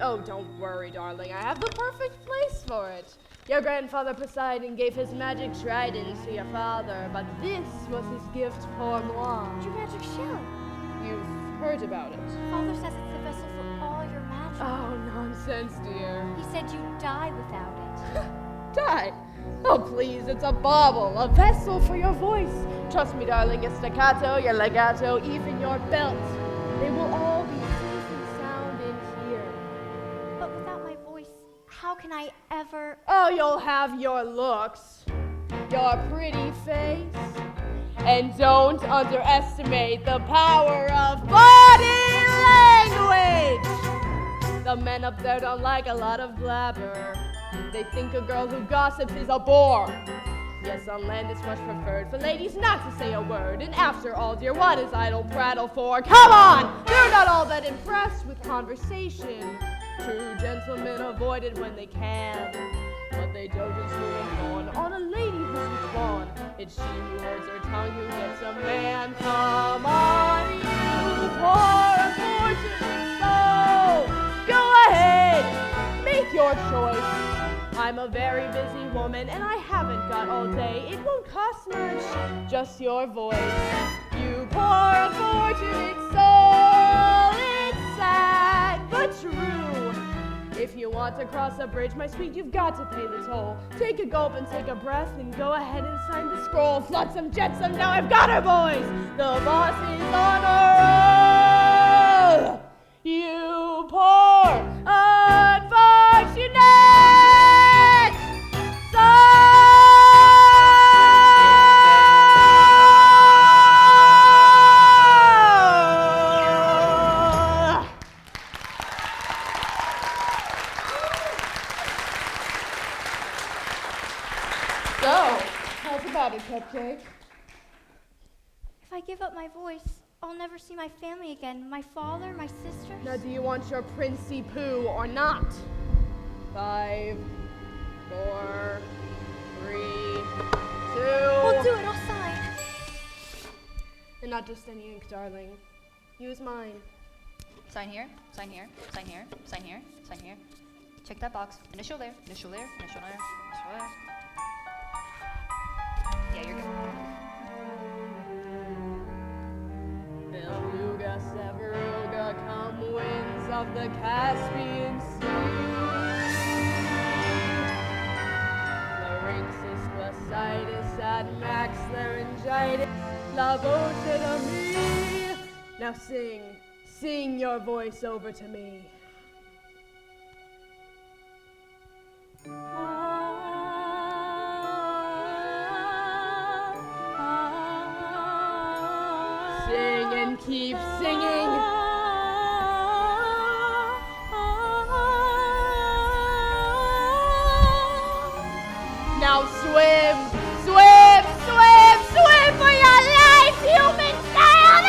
Oh, don't worry, darling. I have the perfect place for it. Your grandfather Poseidon gave his magic trident to your father, but this was his gift for moi. Your magic shell. You've heard about it. Father says it's the vessel for all your magic. Oh, nonsense, dear. He said you'd die without it. Die? Oh, please, it's a bauble, a vessel for your voice. Trust me, darling, your staccato, your legato, even your belt. They will all be safe and sound in here. But without my voice, how can I ever... Oh, you'll have your looks, your pretty face, and don't underestimate the power of body language. The men up there don't like a lot of blabber. They think a girl who gossips is a bore. Yes, on land it's much preferred for ladies not to say a word. And after all, dear, what is idle prattle for? Come on! They're not all that impressed with conversation. True gentlemen avoid it when they can. But they dote and swoon on a lady who's withdrawn. It It's she who holds her tongue who gets a man. Come on, you poor unfortunate soul. Go ahead, make your choice. I'm a very busy woman and I haven't got all day. It won't cost much, just your voice. You poor unfortunate soul. It's sad but true. If you want to cross a bridge, my sweet, you've got to pay the toll. Take a gulp and take a breath and go ahead and sign the scroll. Flotsam, jetsam, now I've got her, boys. The boss is on a roll. You poor unfortunate soul. So, how's about it, Cupcake? If I give up my voice, I'll never see my family again. My father, my sisters. Now, do you want your Princey Pooh or not? 5, 4, 3, 2. We'll do it, I'll sign. And not just any ink, darling. Use mine. Sign here, sign here, sign here, sign here, sign here. Check that box. Initial there, initial there, initial there, initial there. Yeah, you're good. Beluga, Severuga, come winds of the Caspian Sea. Larynxis, glossitis, and max laryngitis, lavotomy. Now sing your voice over to me. Sing and keep singing. Now swim, swim, swim, swim for your life, human child!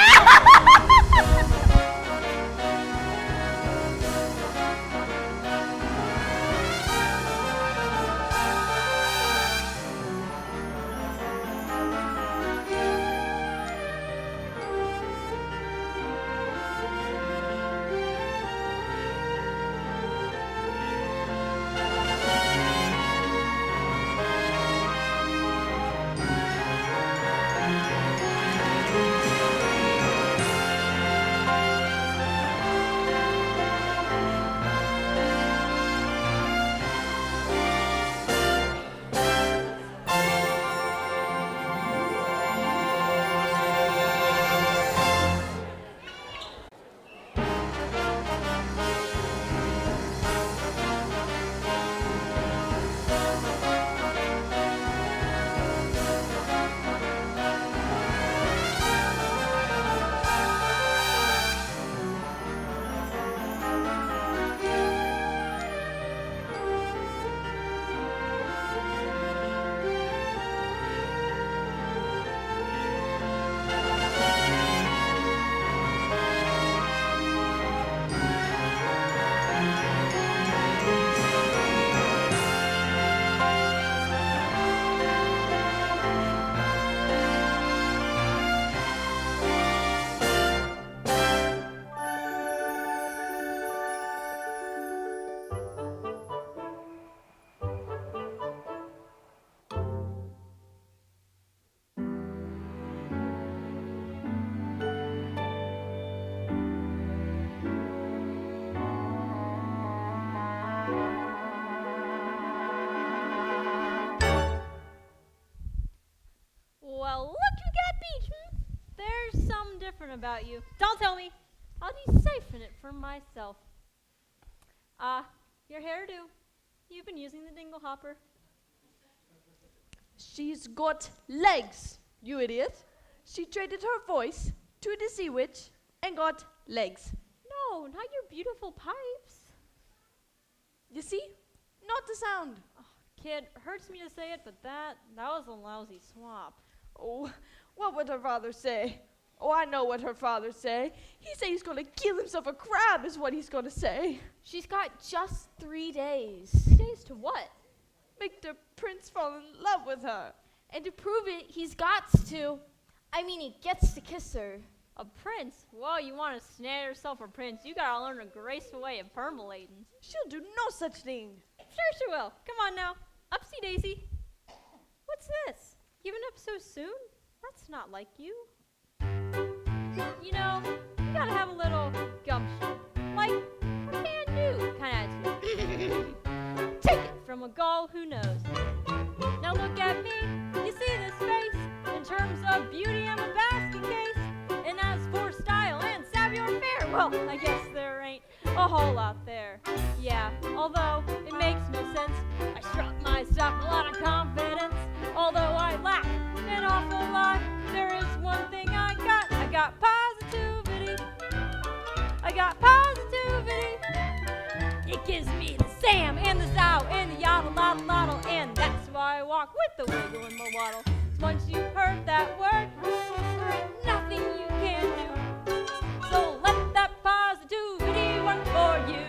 Well, look who got beach. There's something different about you. Don't tell me. I'll decipher it for myself. Your hairdo. You've been using the dingle hopper. She's got legs, you idiot. She traded her voice to the sea witch and got legs. No, not your beautiful pipes. You see? Not the sound. Oh, kid, hurts me to say it, but that was a lousy swap. Oh, what would her father say? Oh, I know what her father say. He say he's gonna kill himself a crab is what he's gonna say. She's got just 3 days. 3 days to what? Make the prince fall in love with her. And to prove it, he's got to. I mean, he gets to kiss her. A prince? Well, you want to snare yourself a prince, you gotta learn a graceful way of permalating. She'll do no such thing. Sure she will. Come on now. Upsy daisy. What's this? Giving up so soon? That's not like you. You know, you gotta have a little gumption. Like a can-do kind of attitude. Take it from a gull who knows. Now look at me. You see this face? In terms of beauty, I'm a basket case. And as for style and savoir-faire, well, I guess there ain't a whole lot there. Yeah, although it makes no sense. I struck myself a lot of confidence. Although I lack an awful lot, there is one thing I got. I got positivity. I got positivity. It gives me the Sam and the Zow and the yodel, loddle, loddle. And that's why I walk with the wiggle and the waddle. Once you've heard that word, there ain't nothing you can do. So let that positivity work for you.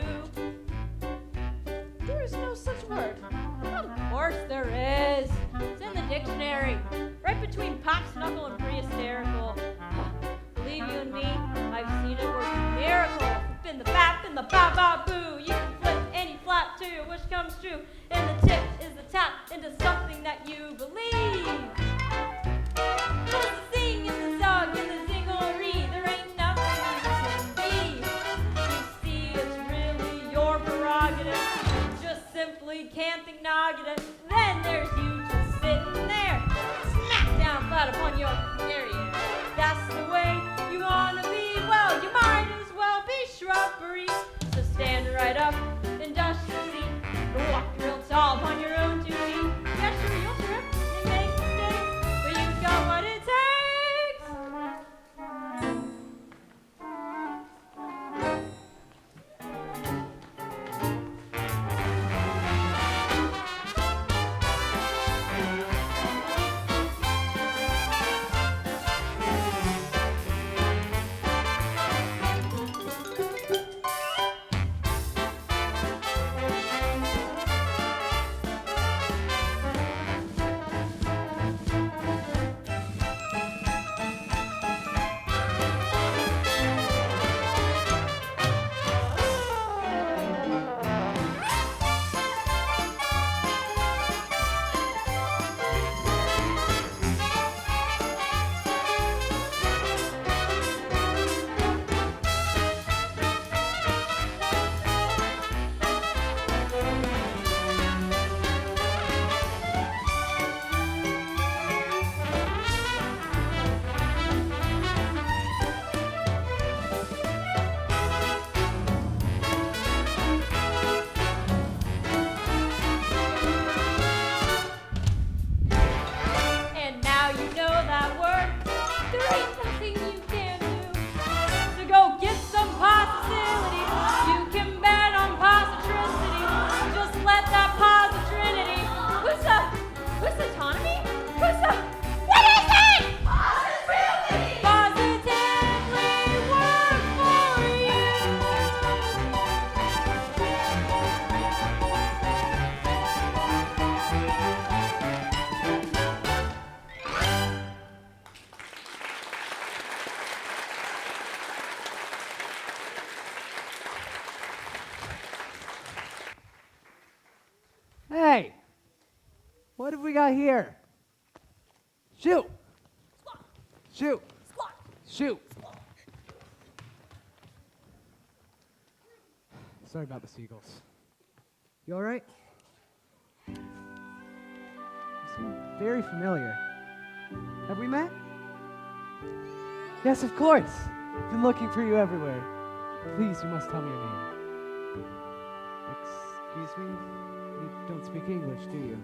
There is no such word. Of course there is. It's in the dictionary. Right between pop snuckle and pre-hysterical. Believe you and me, I've seen it work miracles. Spin the bap and the ba-ba-boo. You can flip any flap till your wish comes true. And the tip is the tap into something that you believe. There's the sing and the zog and the zinglery. There ain't nothing you can be. You see, it's really your prerogative. You just simply can't think negative. Then there's you just sitting there, smack down flat upon your area. That's the way you wanna be. Well, you might as well be shrubbery. So stand right up and dust your seat. Or walk real tall upon your own 2 feet. Yeah, sure, you'll trip and make mistakes, but you've got what it takes. Hey! What have we got here? Shoot! Shoot! Shoot! Sorry about the seagulls. You alright? You seem very familiar. Have we met? Yes, of course! I've been looking for you everywhere. Please, you must tell me your name. Excuse me? You don't speak English, do you?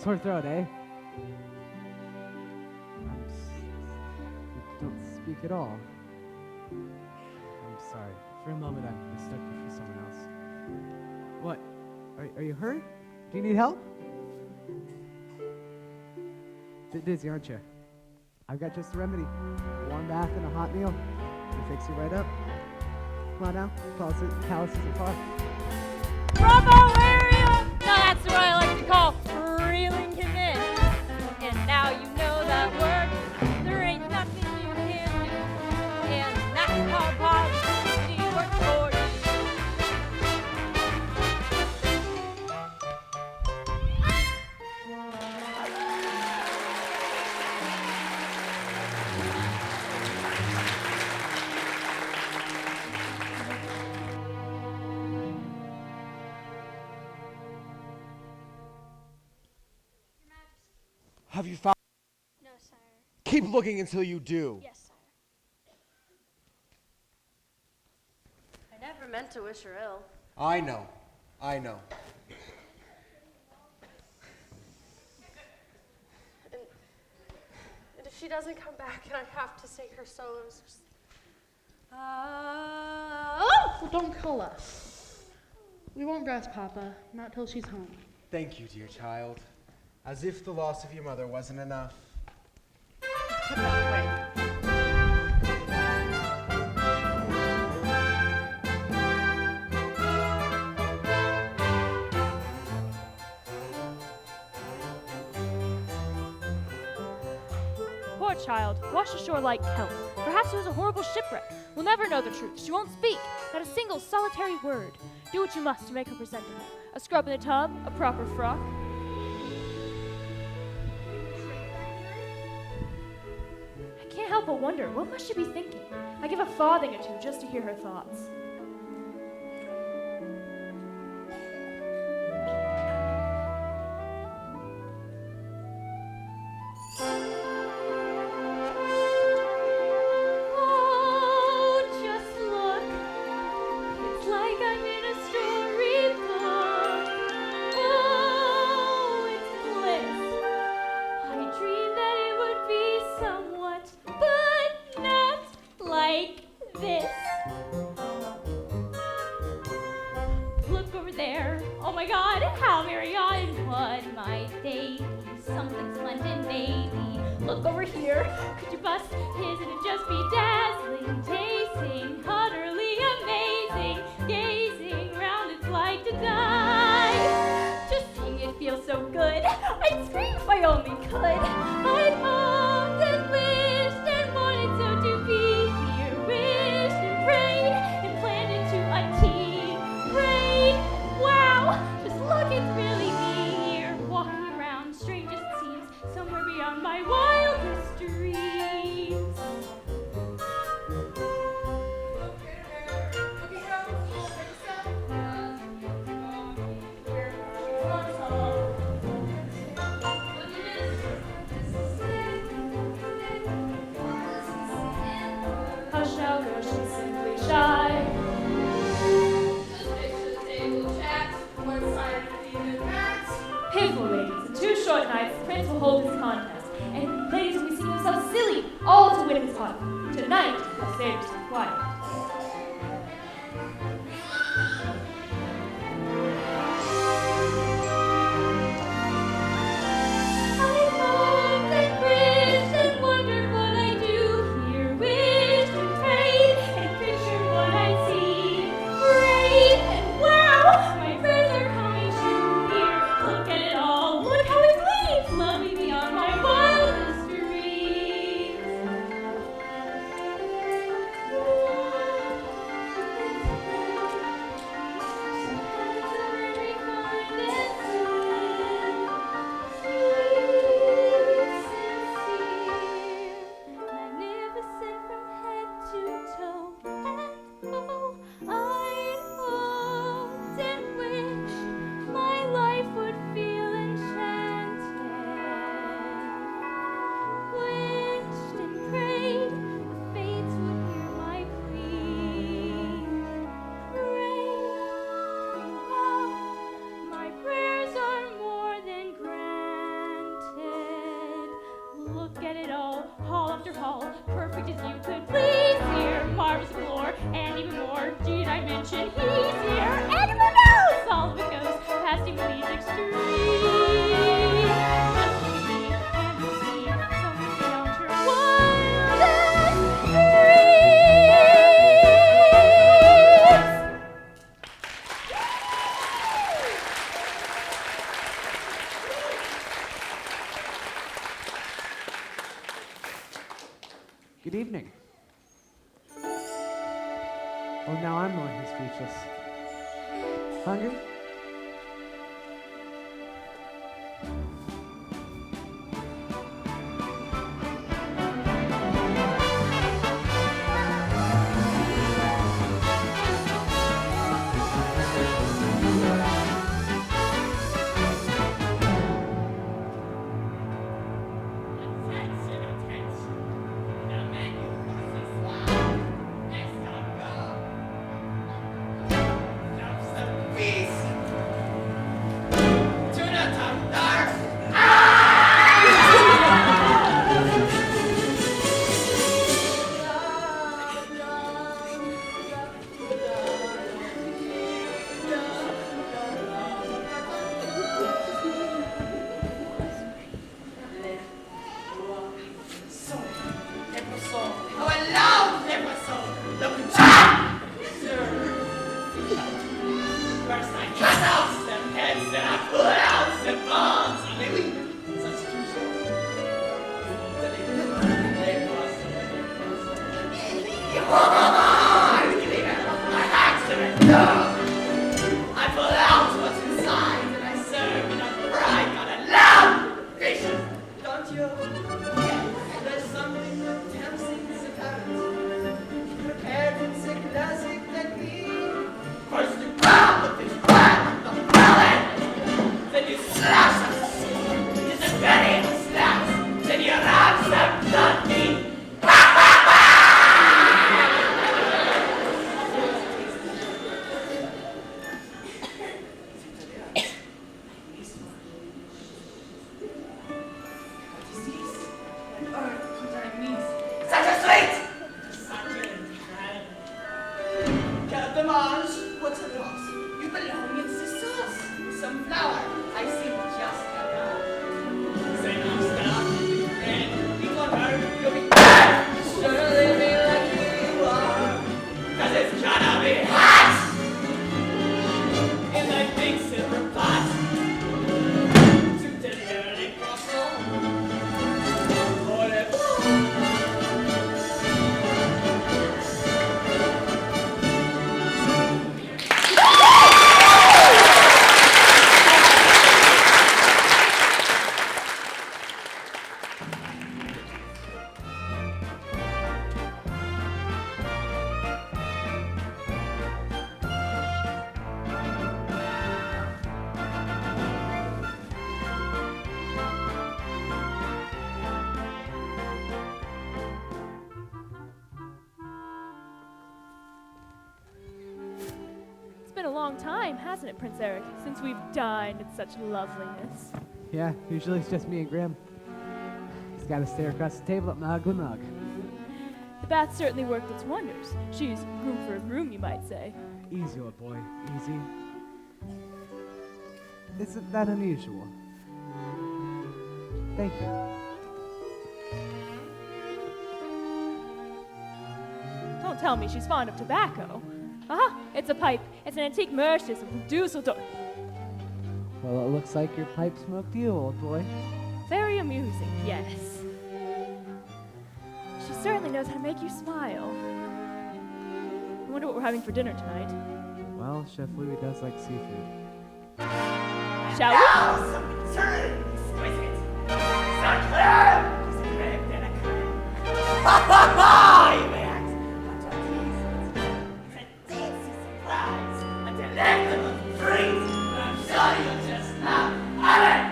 Sore throat, eh? You don't speak at all. I'm sorry. For a moment, I mistook you for someone else. What? Are you hurt? Do you need help? Bit dizzy, aren't you? I've got just the remedy. A warm bath and a hot meal. It'll fix you right up. Come on now. Calluses apart. Bravo, Ariel! Now that's what I like to call really bring him in. And now you know that word, there ain't nothing you can do. And that's how positivity works for you. Have you found? No, sire. Keep looking until you do. Yes, sire. I never meant to wish her ill. I know. I know. And if she doesn't come back and I have to sing her solos, just... Well, don't kill us. We won't rest, Papa, not till she's home. Thank you, dear child. As if the loss of your mother wasn't enough. Poor child, washed ashore like kelp. Perhaps it was a horrible shipwreck. We'll never know the truth. She won't speak, not a single solitary word. Do what you must to make her presentable. A scrub in the tub, a proper frock. I can't help but wonder, what must she be thinking? I give a farthing or two just to hear her thoughts. Oh, just look. It's like I'm in a storybook. Oh, it's bliss. I dreamed that it would be somewhat, but not like this. Look over there. Oh my God, how very odd. What might they be? Something splendid, maybe. Look over here. Could you bust his and it just be dazzling, tasting, utterly amazing, gazing round, it's like to die. Just seeing it feels so good. I'd scream if I only could. I'd hoped and wished and wanted so to be here, wished and prayed and planned it to a T. Prayed, wow, just look, it's really me here, walking around, strange as it seems, somewhere beyond my wildest dreams. Hush now, girl, she's simply shy. Painful ladies, in 2 short nights, the prince will hold his contest, and ladies will be seeing themselves silly, all to win his heart. Tonight, the stage is quiet. I hoped and wished and wondered what I do here, wished and prayed and pictured what I see. Prayed and wow, my prayers are coming true here. Look at it all, look how it gleams, love me beyond my wildest dreams. Magnificent from head to toe, and oh, I hoped and wished my life would feel enchanted. Wished and prayed the fates would hear my plea. Prayed, oh, my prayers are more than granted. Look at it all, hall after hall, perfect as you could please here. Marvelous galore, and even more. Did I mention he's here? And who knows? All of it goes past even these extremes. Just look at me, and you'll see something beyond your wildest dreams. Good evening. Oh, now I'm the one who's speechless. Hungry? It's been a long time, hasn't it, Prince Eric, since we've dined in such loveliness? Yeah, usually it's just me and Grim. He's got to stare across the table at my ugly mug. The bath certainly worked its wonders. She's groom for a groom, you might say. Easy, old boy, easy. Isn't that unusual? Thank you. Don't tell me she's fond of tobacco. Aha, it's a pipe. It's an antique Mercedes from Dusseldorf. Well, it looks like your pipe smoked you, old boy. Very amusing, yes. She certainly knows how to make you smile. I wonder what we're having for dinner tonight. Well, Chef Louis does like seafood. Shall we? Some turn exquisite. So clear. Just a crib and a crib. Ha ha ha! You may ask, but what is it? It's a dainty surprise, a delectable treat. I'm sure you'll just laugh at it.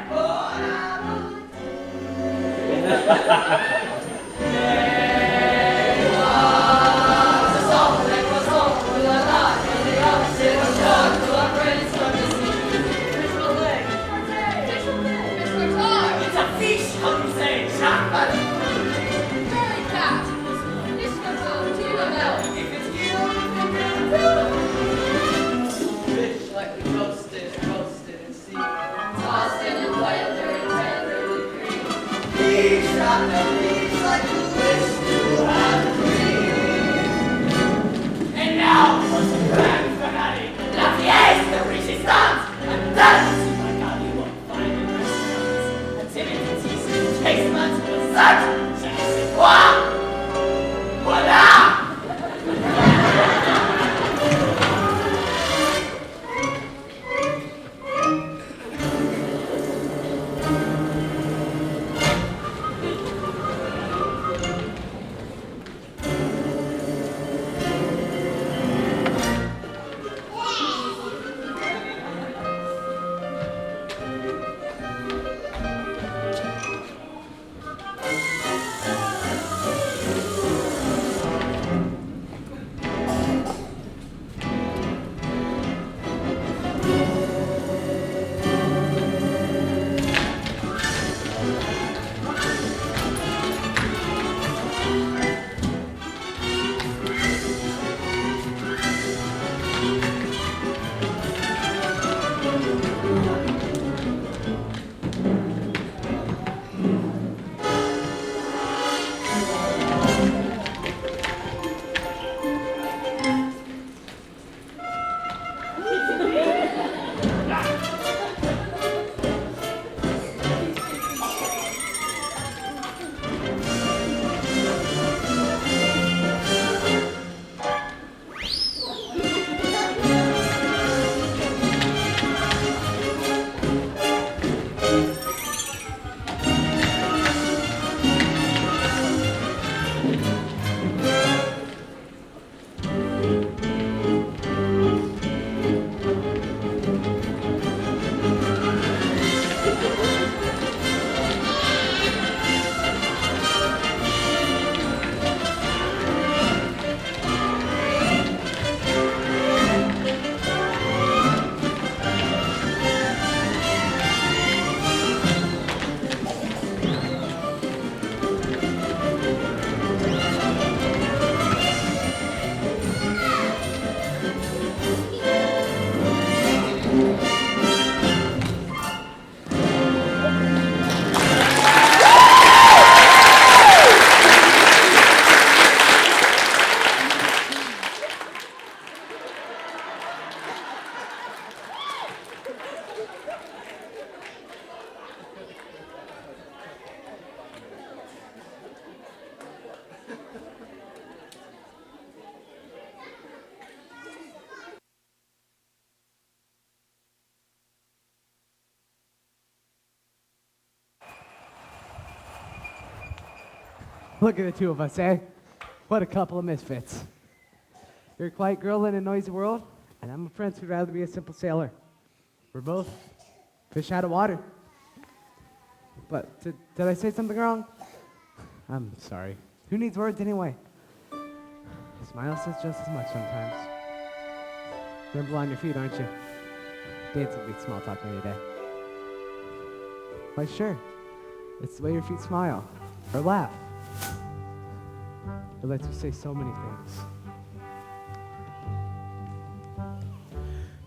It's a fish, how do you say? Chocolate. Very fast. This goes on to the milk. If it's you, Fish lightly roasted and seasoned. Tossed in and blender and tenderly creamed. fish on the beach like you wish to have dreamed. And now for some grand finale. La fiesta resistance. And that's like how you won't find in restaurants. A timid taste buds for such. Je ne sais quoi. Look at the two of us, eh? What a couple of misfits. You're a quiet girl in a noisy world, and I'm a prince who'd rather be a simple sailor. We're both fish out of water. But did I say something wrong? I'm sorry. Who needs words anyway? A smile says just as much sometimes. Nimble on your feet, aren't you? Dancing beats small talk any day. Why, sure. It's the way your feet smile, or laugh. It lets you say so many things.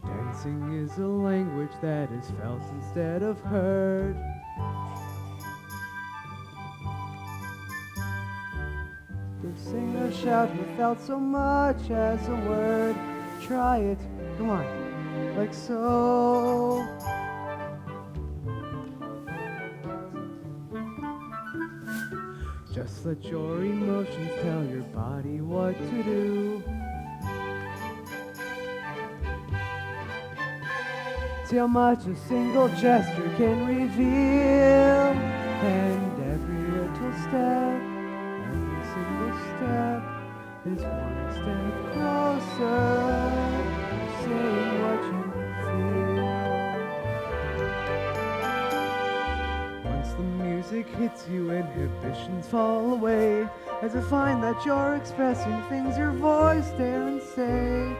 Dancing is a language that is felt instead of heard. To sing or shout without so much as a word. Try it, come on, like so. Just let your emotions tell your body what to do. See how much a single gesture can reveal. And every little step, every single step is one step closer to saying what you feel. Once the music hits you, inhibitions fall away, as you find that you're expressing things your voice daren't say.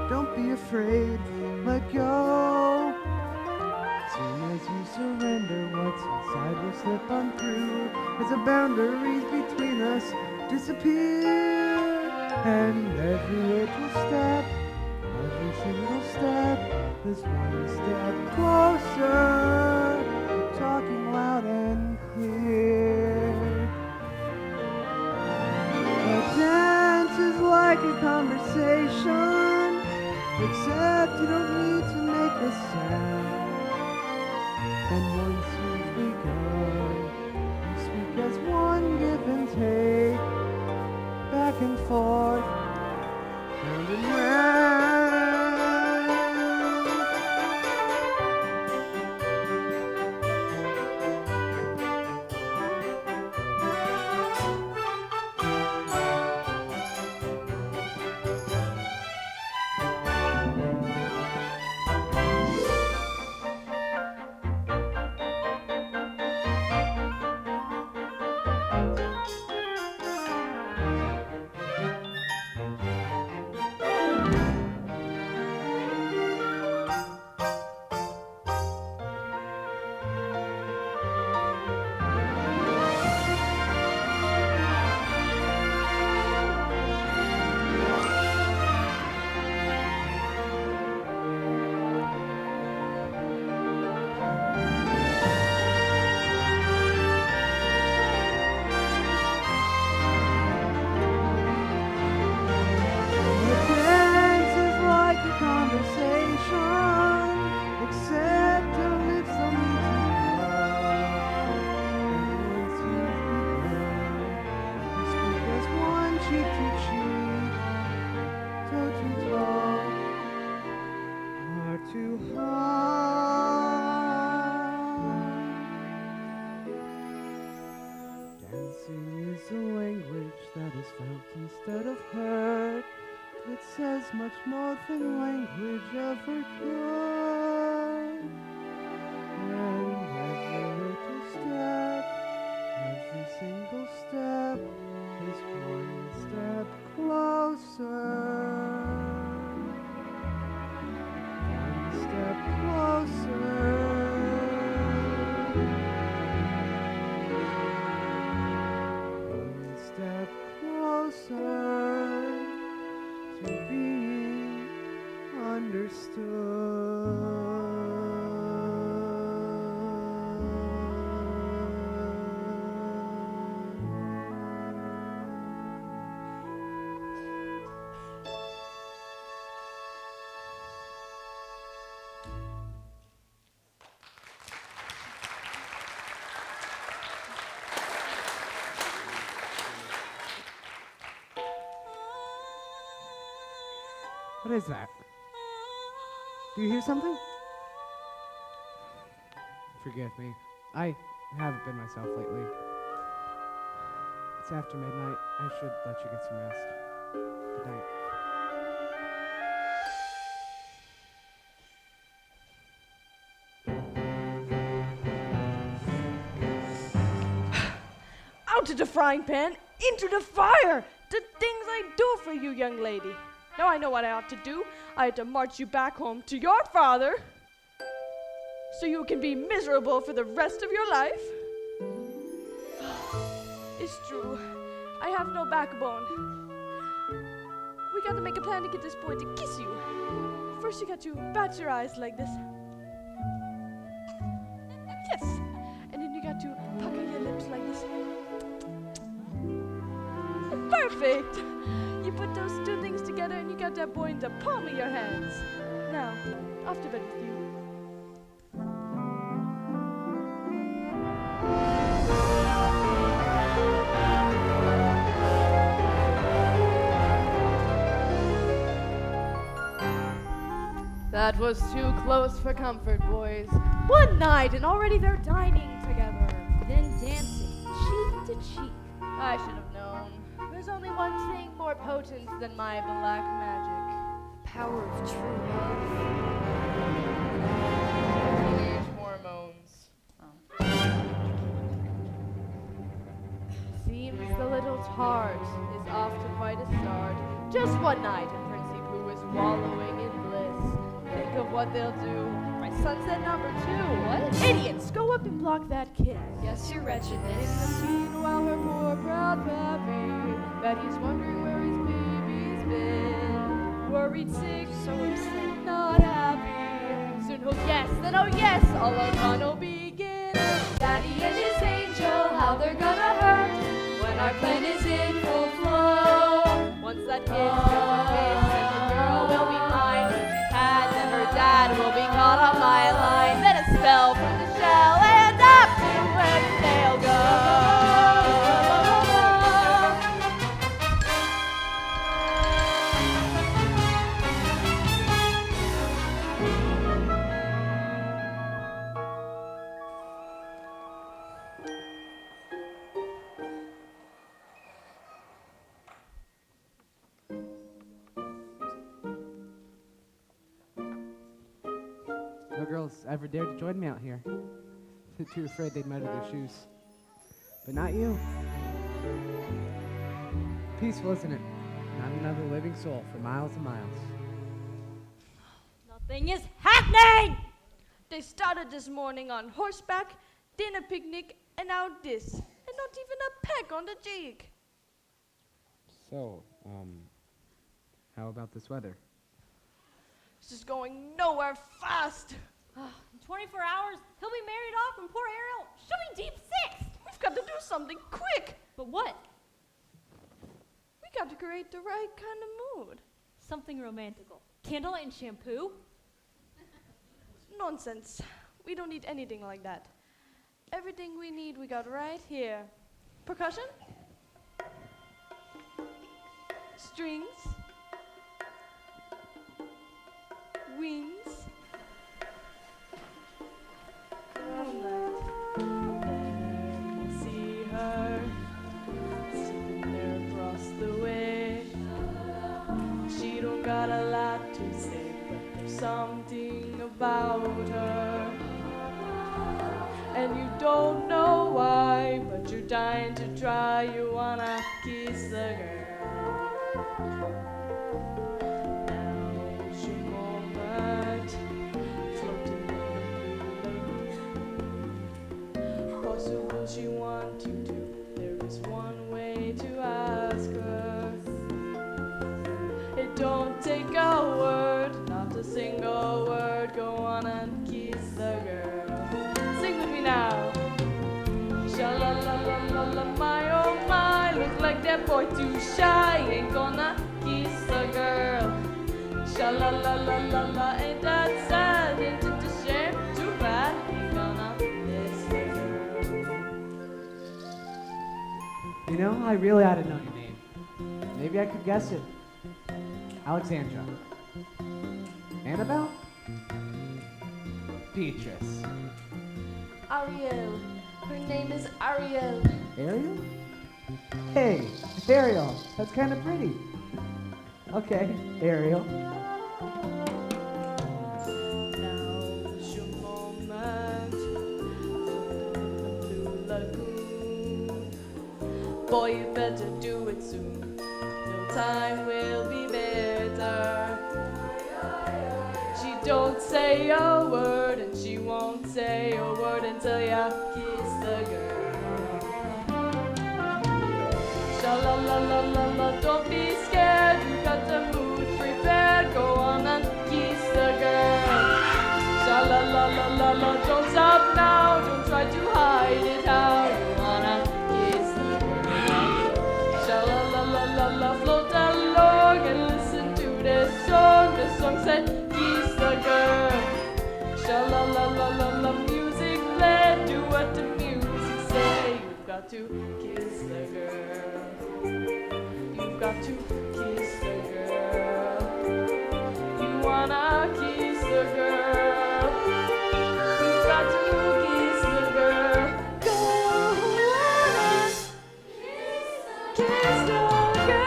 Don't be afraid, let go. Soon as you surrender, what's inside will slip on through, as the boundaries between us disappear. And every little step, every single step is one step closer to talking loud and clear. A dance is like a conversation, except you don't need to make a sound. And once you've begun, you speak as one, give and take, back and forth, round and round. Dancing is a language that is felt instead of heard. It says much more than language ever could. And every little step, every single step is one step closer. One step closer. Step closer to being understood. What is that? Do you hear something? Forgive me. I haven't been myself lately. It's after midnight. I should let you get some rest. Good night. Out of the frying pan, into the fire! The things I do for you, young lady. Now I know what I ought to do. I had to march you back home to your father so you can be miserable for the rest of your life. It's true. I have no backbone. We got to make a plan to get this boy to kiss you. First, you got to bat your eyes like this. Yes. And then you got to pucker your lips like this. Perfect! You put those two things together and you got that boy in the palm of your hands. Now, off to bed with you. That was too close for comfort, boys. One night and already they're dining together. Then dancing, cheek to cheek. I should have known. There's only one thing more potent than my black magic. Power of true love. Teenage hormones. Seems the little tart is off to quite a start. Just one night and Princey Pooh is wallowing in bliss. Think of what they'll do. My sunset number 2. What? Idiots, go up and block that kiss. Yes, your In the wretchedness. scene while her poor proud pappy, that he's wondering where his baby's been. Worried, sick, So upset. not happy. Soon he'll guess, then oh yes, all our fun will begin. Daddy and his angel, how they're gonna hurt when our plan is in full flow. Once that kid's gone kiss, and the girl will be mine. When she's had, then her dad will be caught on my line. Then a spell from the shell, and up to where they'll go. No girls ever dared to join me out here. They're too afraid they'd muddy their shoes. But not you. Peaceful, isn't it? Not another living soul for miles and miles. Nothing is happening! They started this morning on horseback, then a picnic, and now this. And not even a peck on the cheek. So, how about this weather? This is going nowhere fast. In 24 hours, he'll be married off and poor Ariel, she'll be deep 6. We've got to do something quick. But what? We got to create the right kind of mood. Something romantical. Candlelight and shampoo? Nonsense. We don't need anything like that. Everything we need we got right here. Percussion? Strings? Wings? Moonlight. Then see her sitting there across the way. She don't got a lot to say, but there's something about her. And you don't know why, but you're dying to try. You wanna kiss the girl. Now is your moment, floating in the moonlight. What will she want you to? There is one way to ask her. It don't take a word, not a single word. Go on and kiss the girl. Sing with me now. Sha-la-la-la-la-la, my oh my. Look like that boy too shy. Ain't gonna kiss the girl. Sha-la-la-la-la-la, ain't that sad? Ain't it a shame? Too bad. Ain't gonna kiss the girl. You know, I really ought to know your name. Maybe I could guess it. Alexandra. Annabelle? Beatrice. Ariel. Her name is Ariel. Ariel? Hey, Ariel, that's kind of pretty. Okay, Ariel. Now's your moment. Blue lagoon. Boy, you better do it soon. No time will be better. She don't say a word, and she won't say a word until you kiss the girl. Sha la la la la la, don't be scared. You got the mood prepared. Go on and kiss the girl. Sha la la la la la, don't stop now. Don't try to hide it out. You wanna kiss the girl. Sha la la la la la, float along and listen to this song. The song said kiss the girl. Sha la la la la la, music play. Do what the music say. You've got to kiss the girl. You've got to kiss the girl. You wanna kiss the girl. You've got to kiss the girl. Go on, kiss the girl.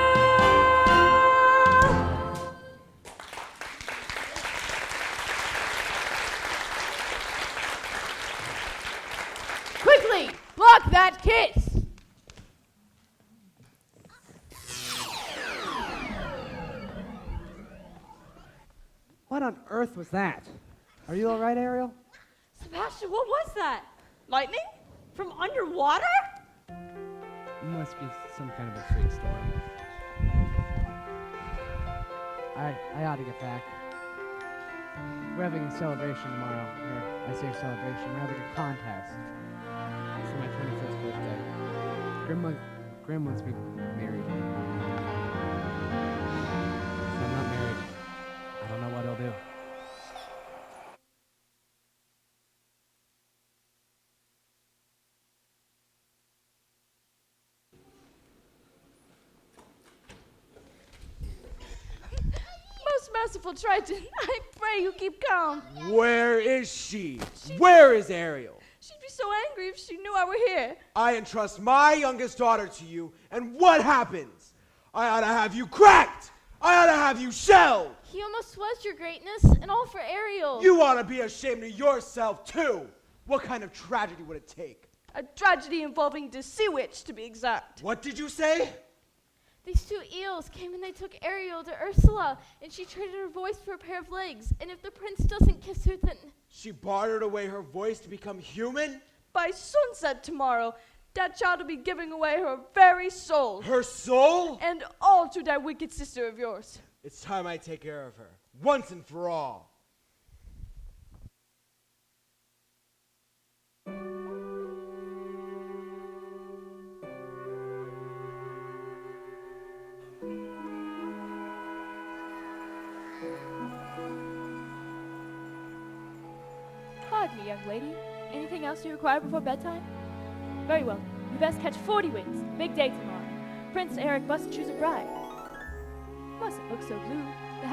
Quickly, block that kiss! What on earth was that? Are you all right, Ariel? Sebastian, what was that? Lightning? From underwater? It must be some kind of a freak storm. I ought to get back. We're having a celebration tomorrow. Or I say celebration, we're having a contest. It's my 21st birthday. Grim wants me married. If I'm not married, I don't know what I'll do. Most merciful Triton, I pray you keep calm. Where is she? Where is Ariel? She'd be so angry if she knew I were here. I entrust my youngest daughter to you, and what happens? I ought to have you cracked! I ought to have you shelled! He almost was, your greatness, and all for Ariel. You ought to be ashamed of yourself, too! What kind of tragedy would it take? A tragedy involving the sea witch, to be exact. What did you say? These two eels came and they took Ariel to Ursula, and she traded her voice for a pair of legs. And if the prince doesn't kiss her, then... She bartered away her voice to become human? By sunset tomorrow, that child will be giving away her very soul. Her soul? And all to that wicked sister of yours. It's time I take care of her, once and for all. Pardon me, young lady. Anything else you require before bedtime? Very well. You best catch 40 wings. Big day tomorrow. Prince Eric must choose a bride. Mustn't look so blue. The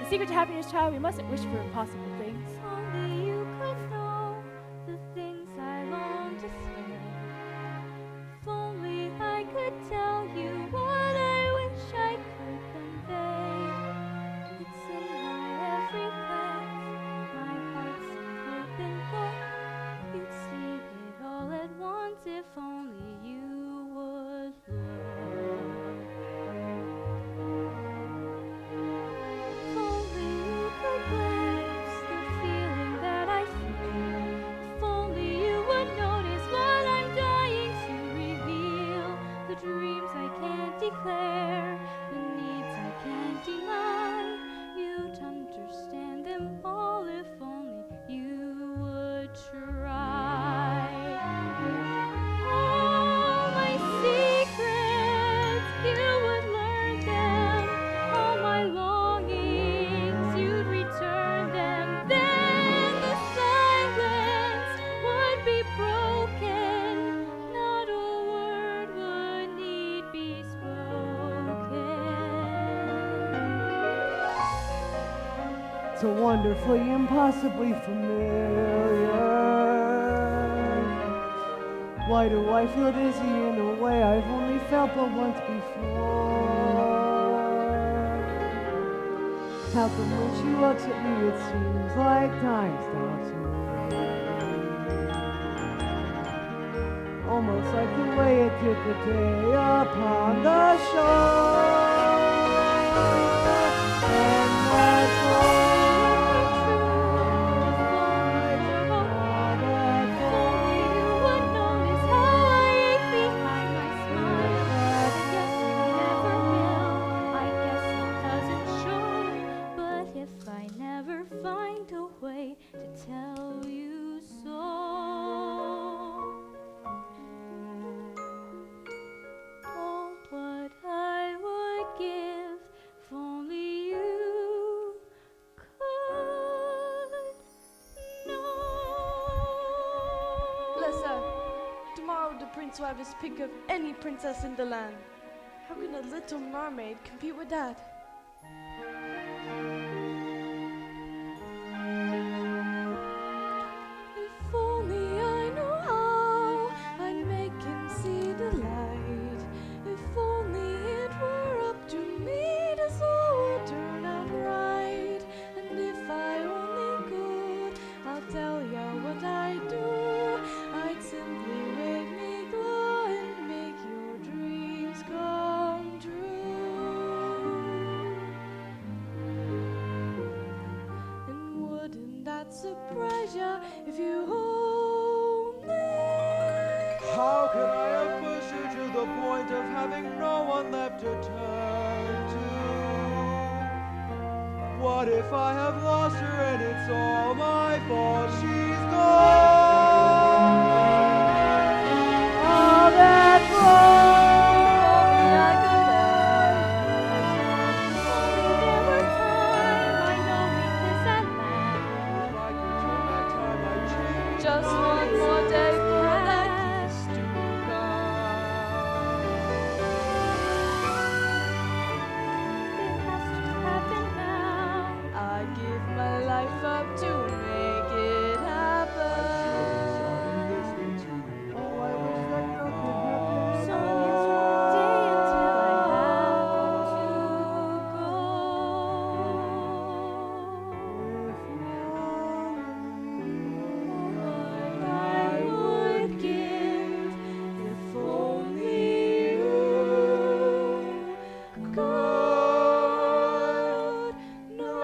secret to happiness, child, we mustn't wish for impossible things. Only you could know the things I long to say. If only I could tell you what I wish I could convey. It's in my every glance, my heart's an open book. You'd see it all at once if only you would look. If only you could glimpse the feeling that I feel. If only you would notice what I'm dying to reveal. The dreams I can't declare, the needs I can't deny. You'd understand them all if only you would try. All my secrets, you would learn them. All my longings, you'd return them. Then the silence would be broken. Not a word would need be spoken. So wonderfully, impossibly familiar. Why do I feel dizzy in a way I've only felt but once before? How come when she looks at me it seems like time stops moving? Almost like the way it did the day upon the shore. And that tell you so. Oh, what I would give if only you could know. Bless her. Tomorrow the prince will have his pick of any princess in the land. How can a little mermaid compete with that? If only I knew how I'd make him see the light. If only it were up to me, this all would turn out right. And if I only could, I'll tell ya what I'd do. I'd simply make me glow and make your dreams come true. And wouldn't that surprise ya if you only How could I have pushed you to the point of having no one left to turn to? What if I have lost her and it's all my fault? She's gone. All that just one more day for that kiss to come. It has to happen now. I'd give my life up to make it happen. Oh, I wish that nothing happened. So it's one day until I have to go. What I would give if only you could know.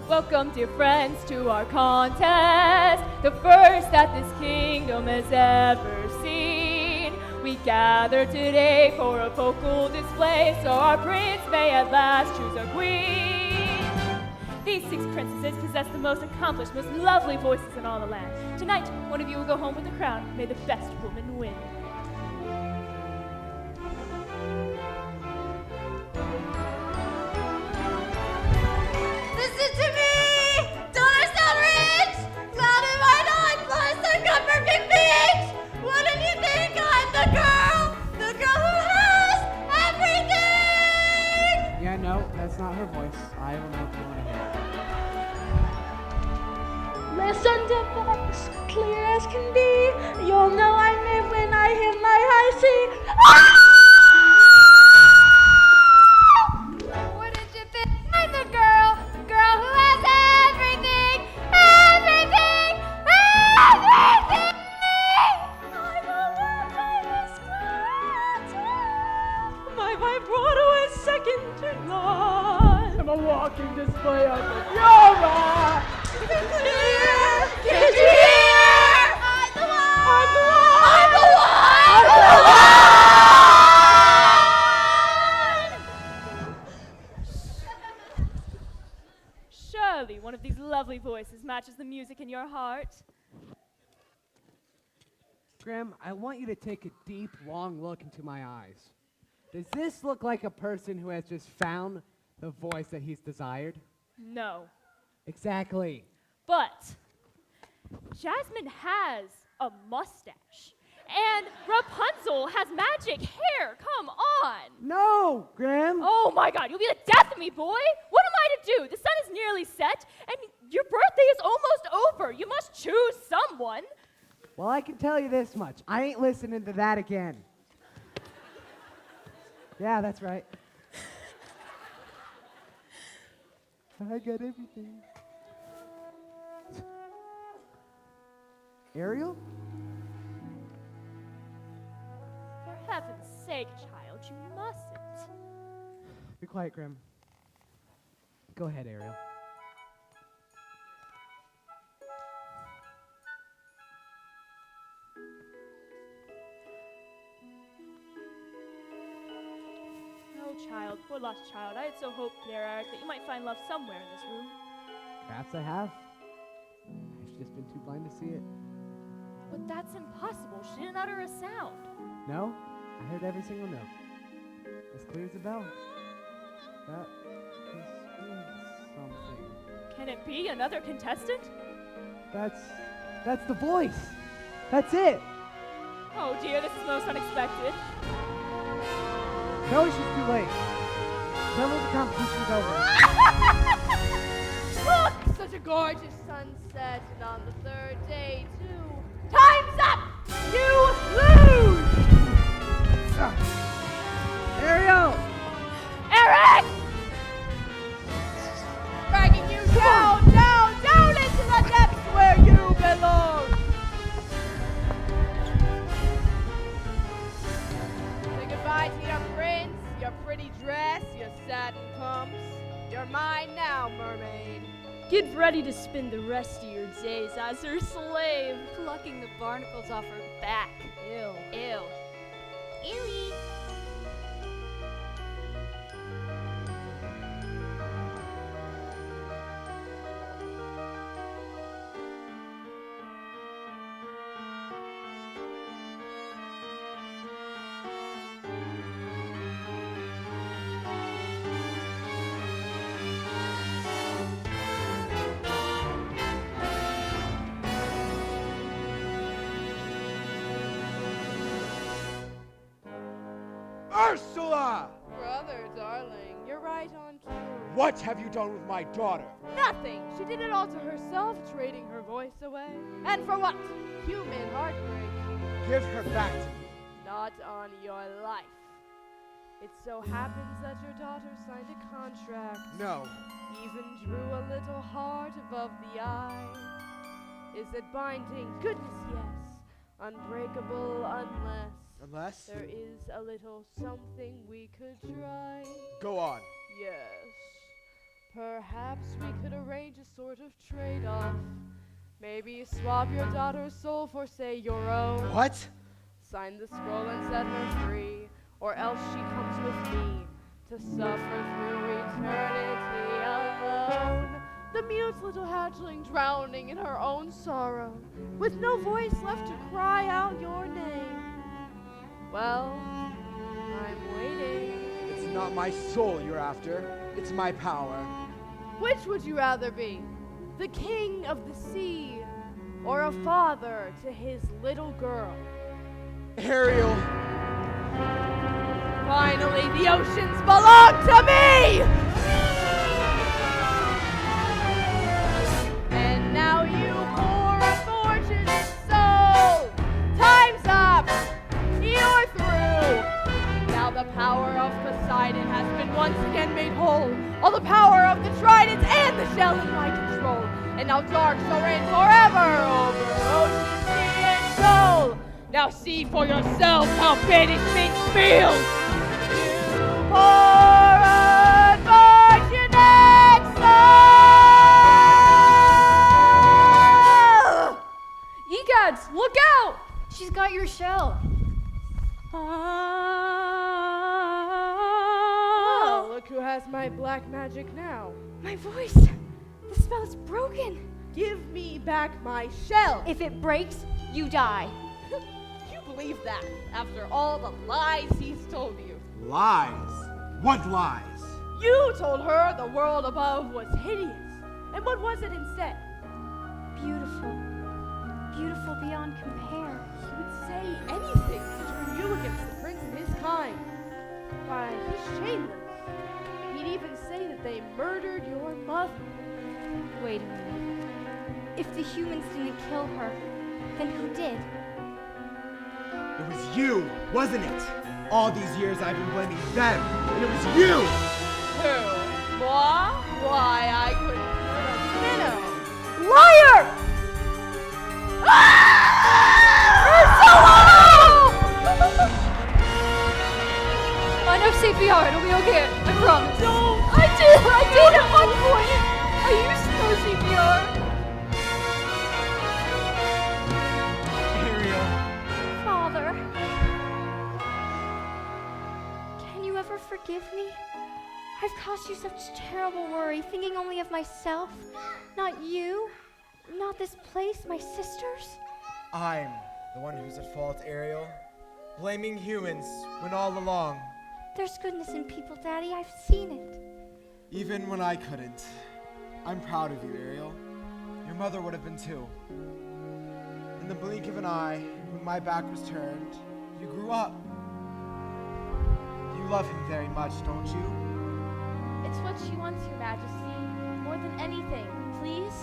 Welcome, dear friends, to our contest, the first that this kingdom has ever seen. We gather today for a vocal display, so our prince may at last choose a queen. These 6 princesses possess the most accomplished, most lovely voices in all the land. Tonight, one of you will go home with the crown. May the best woman win. Listen to me! Don't I sound rich? Cloud in my nine plus I've got perfect beach! Wouldn't you think I'm the girl who has everything? Yeah, no, that's not her voice. I don't know if you want to hear it. Listen to voice, clear as can be. You'll know I meant when I a walking display of Yoma! Did you hear? I'm the Surely one of these lovely voices matches the music in your heart. Graham, I want you to take a deep, long look into my eyes. Does this look like a person who has just found the voice that he's desired? No. Exactly. But Jasmine has a mustache. And Rapunzel has magic hair. Come on. No, Graham. Oh my God, you'll be the death of me, boy. What am I to do? The sun is nearly set, and your birthday is almost over. You must choose someone. Well, I can tell you this much. I ain't listening to that again. Yeah, that's right. I got everything. Ariel? For heaven's sake, child, you mustn't. Be quiet, Grim. Go ahead, Ariel. No, child, poor lost child. I had so hoped, dear Eric, that you might find love somewhere in this room. Perhaps I have. I've just been too blind to see it. But that's impossible. She didn't utter a sound. No, I heard every single note. As clear as a bell. That means something. Can it be another contestant? That's the voice. That's it. Oh dear, this is most unexpected. No, it's just too late. Tell me the competition's over. Look! Such a gorgeous sunset, and on the third day, too. Time's up! You lose! Ariel! Eric! Dragging you down into the depths where you belong! Say goodbye to your prince, your pretty dress, your satin pumps. You're mine now, mermaid. Get ready to spend the rest of your days as her slave. Plucking the barnacles off her back. Ew. Ew. Ewy. Ursula! Brother, darling, you're right on cue. What have you done with my daughter? Nothing. She did it all to herself, trading her voice away. And for what? Human heartbreak. Give her back to me. Not on your life. It so happens that your daughter signed a contract. No. Even drew a little heart above the eye. Is it binding? Goodness, yes. Unbreakable unless Unless? there is a little something we could try. Go on. Yes. Perhaps we could arrange a sort of trade-off. Maybe swap your daughter's soul for, say, your own. What? Sign the scroll and set her free, or else she comes with me to suffer through eternity alone. The mute little hatchling drowning in her own sorrow, with no voice left to cry out your name. Well, I'm waiting. It's not my soul you're after. It's my power. Which would you rather be? The king of the sea, or a father to his little girl? Ariel! Finally, the oceans belong to me! And now you poor unfortunate soul, time's up! You're through! Now the power of Poseidon has been once again made whole. All the power of the tridents and the shell in my control. And now dark shall reign forever over ocean, sea, and shoal. Now see for yourselves how banishment feels. You poor unfortunate Look out! She's got your shell. Oh, look who has my black magic now. My voice. The spell's broken. Give me back my shell. If it breaks, you die. You believe that after all the lies he's told you. Lies? What lies? You told her the world above was hideous. And what was it instead? Beautiful. Beautiful beyond compare. He would say anything to turn you against the prince and his kind. Why, he's shameless. He'd even say that they murdered your mother. Wait a minute. If the humans didn't kill her, then who did? It was you, wasn't it? All these years I've been blaming them, and it was you! Who? Moi? Why, I couldn't hurt a minnow. Liar! I know CPR, it'll be okay, I promise. No! I did at one point! I used to know CPR. Ariel. Father. Can you ever forgive me? I've caused you such terrible worry, thinking only of myself. Not you. Not this place, my sisters. I'm the one who's at fault, Ariel. Blaming humans when all along, There's goodness in people, Daddy. I've seen it. even when I couldn't. I'm proud of you, Ariel. Your mother would have been too. In the blink of an eye, when my back was turned, you grew up. You love him very much, don't you? It's what she wants, Your Majesty. More than anything, please.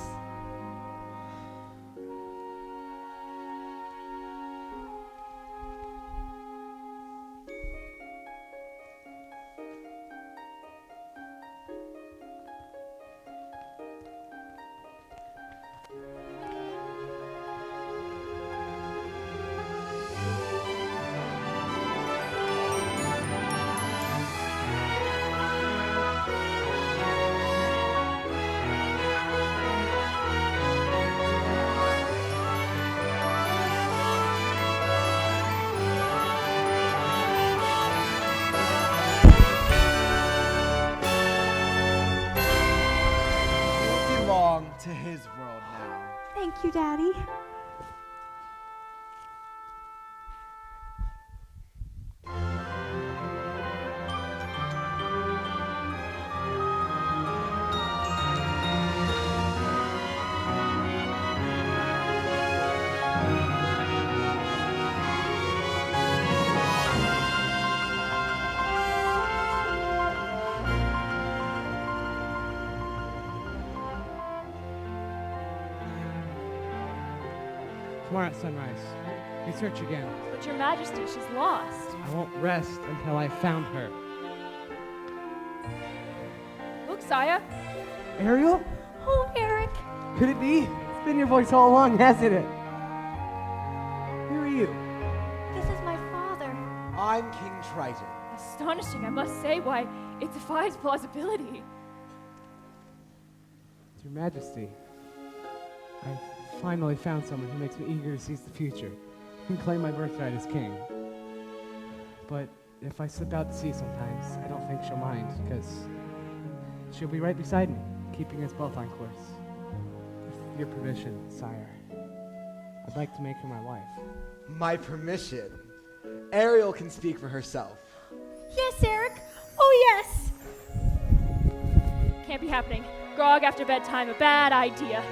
To his world now. Thank you, Daddy. Tomorrow at sunrise, we search again. But Your Majesty, she's lost. I won't rest until I've found her. Look, Saya. Ariel? Oh, Eric. Could it be? It's been your voice all along, hasn't it? Who are you? This is my father. I'm King Triton. Astonishing, I must say. Why, it defies plausibility. Your Majesty, I finally found someone who makes me eager to seize the future and claim my birthright as king. But if I slip out to sea sometimes, I don't think she'll mind, because she'll be right beside me, keeping us both on course. With your permission, sire, I'd like to make her my wife. My permission? Ariel can speak for herself. Yes, Eric. Oh, yes. Can't be happening. Grog after bedtime, a bad idea.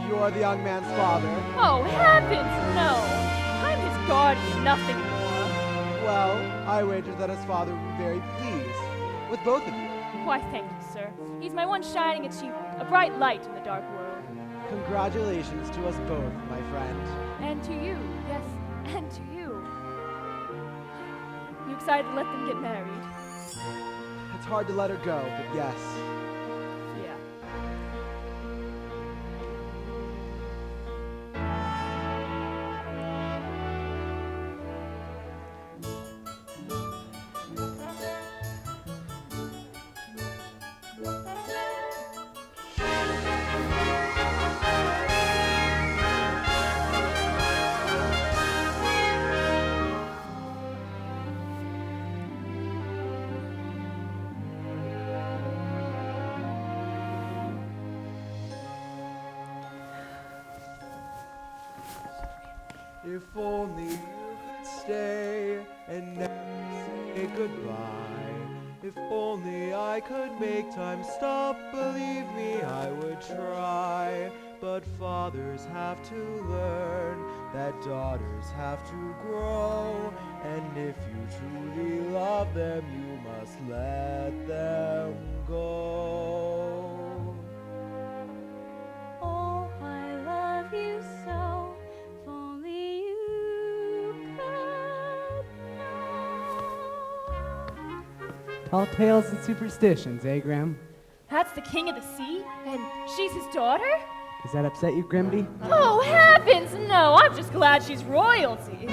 You're the young man's father. Oh, heavens, no! I'm his guardian, nothing more. Well, I wager that his father would be very pleased with both of you. Why, thank you, sir. He's my one shining achievement, a bright light in the dark world. Congratulations to us both, my friend. And to you, yes, and to you. You excited to let them get married? It's hard to let her go, but yes. Yeah. If only you could stay and never say goodbye. If only I could make time stop, believe me, I would try. But fathers have to learn that daughters have to grow. And if you truly love them, you must let them go. Oh, I love you so. If only you could know. All tales and superstitions, eh, Graham? That's the king of the sea, and she's his daughter? Does that upset you, Grimby? Oh, heavens, no! I'm just glad she's royalty.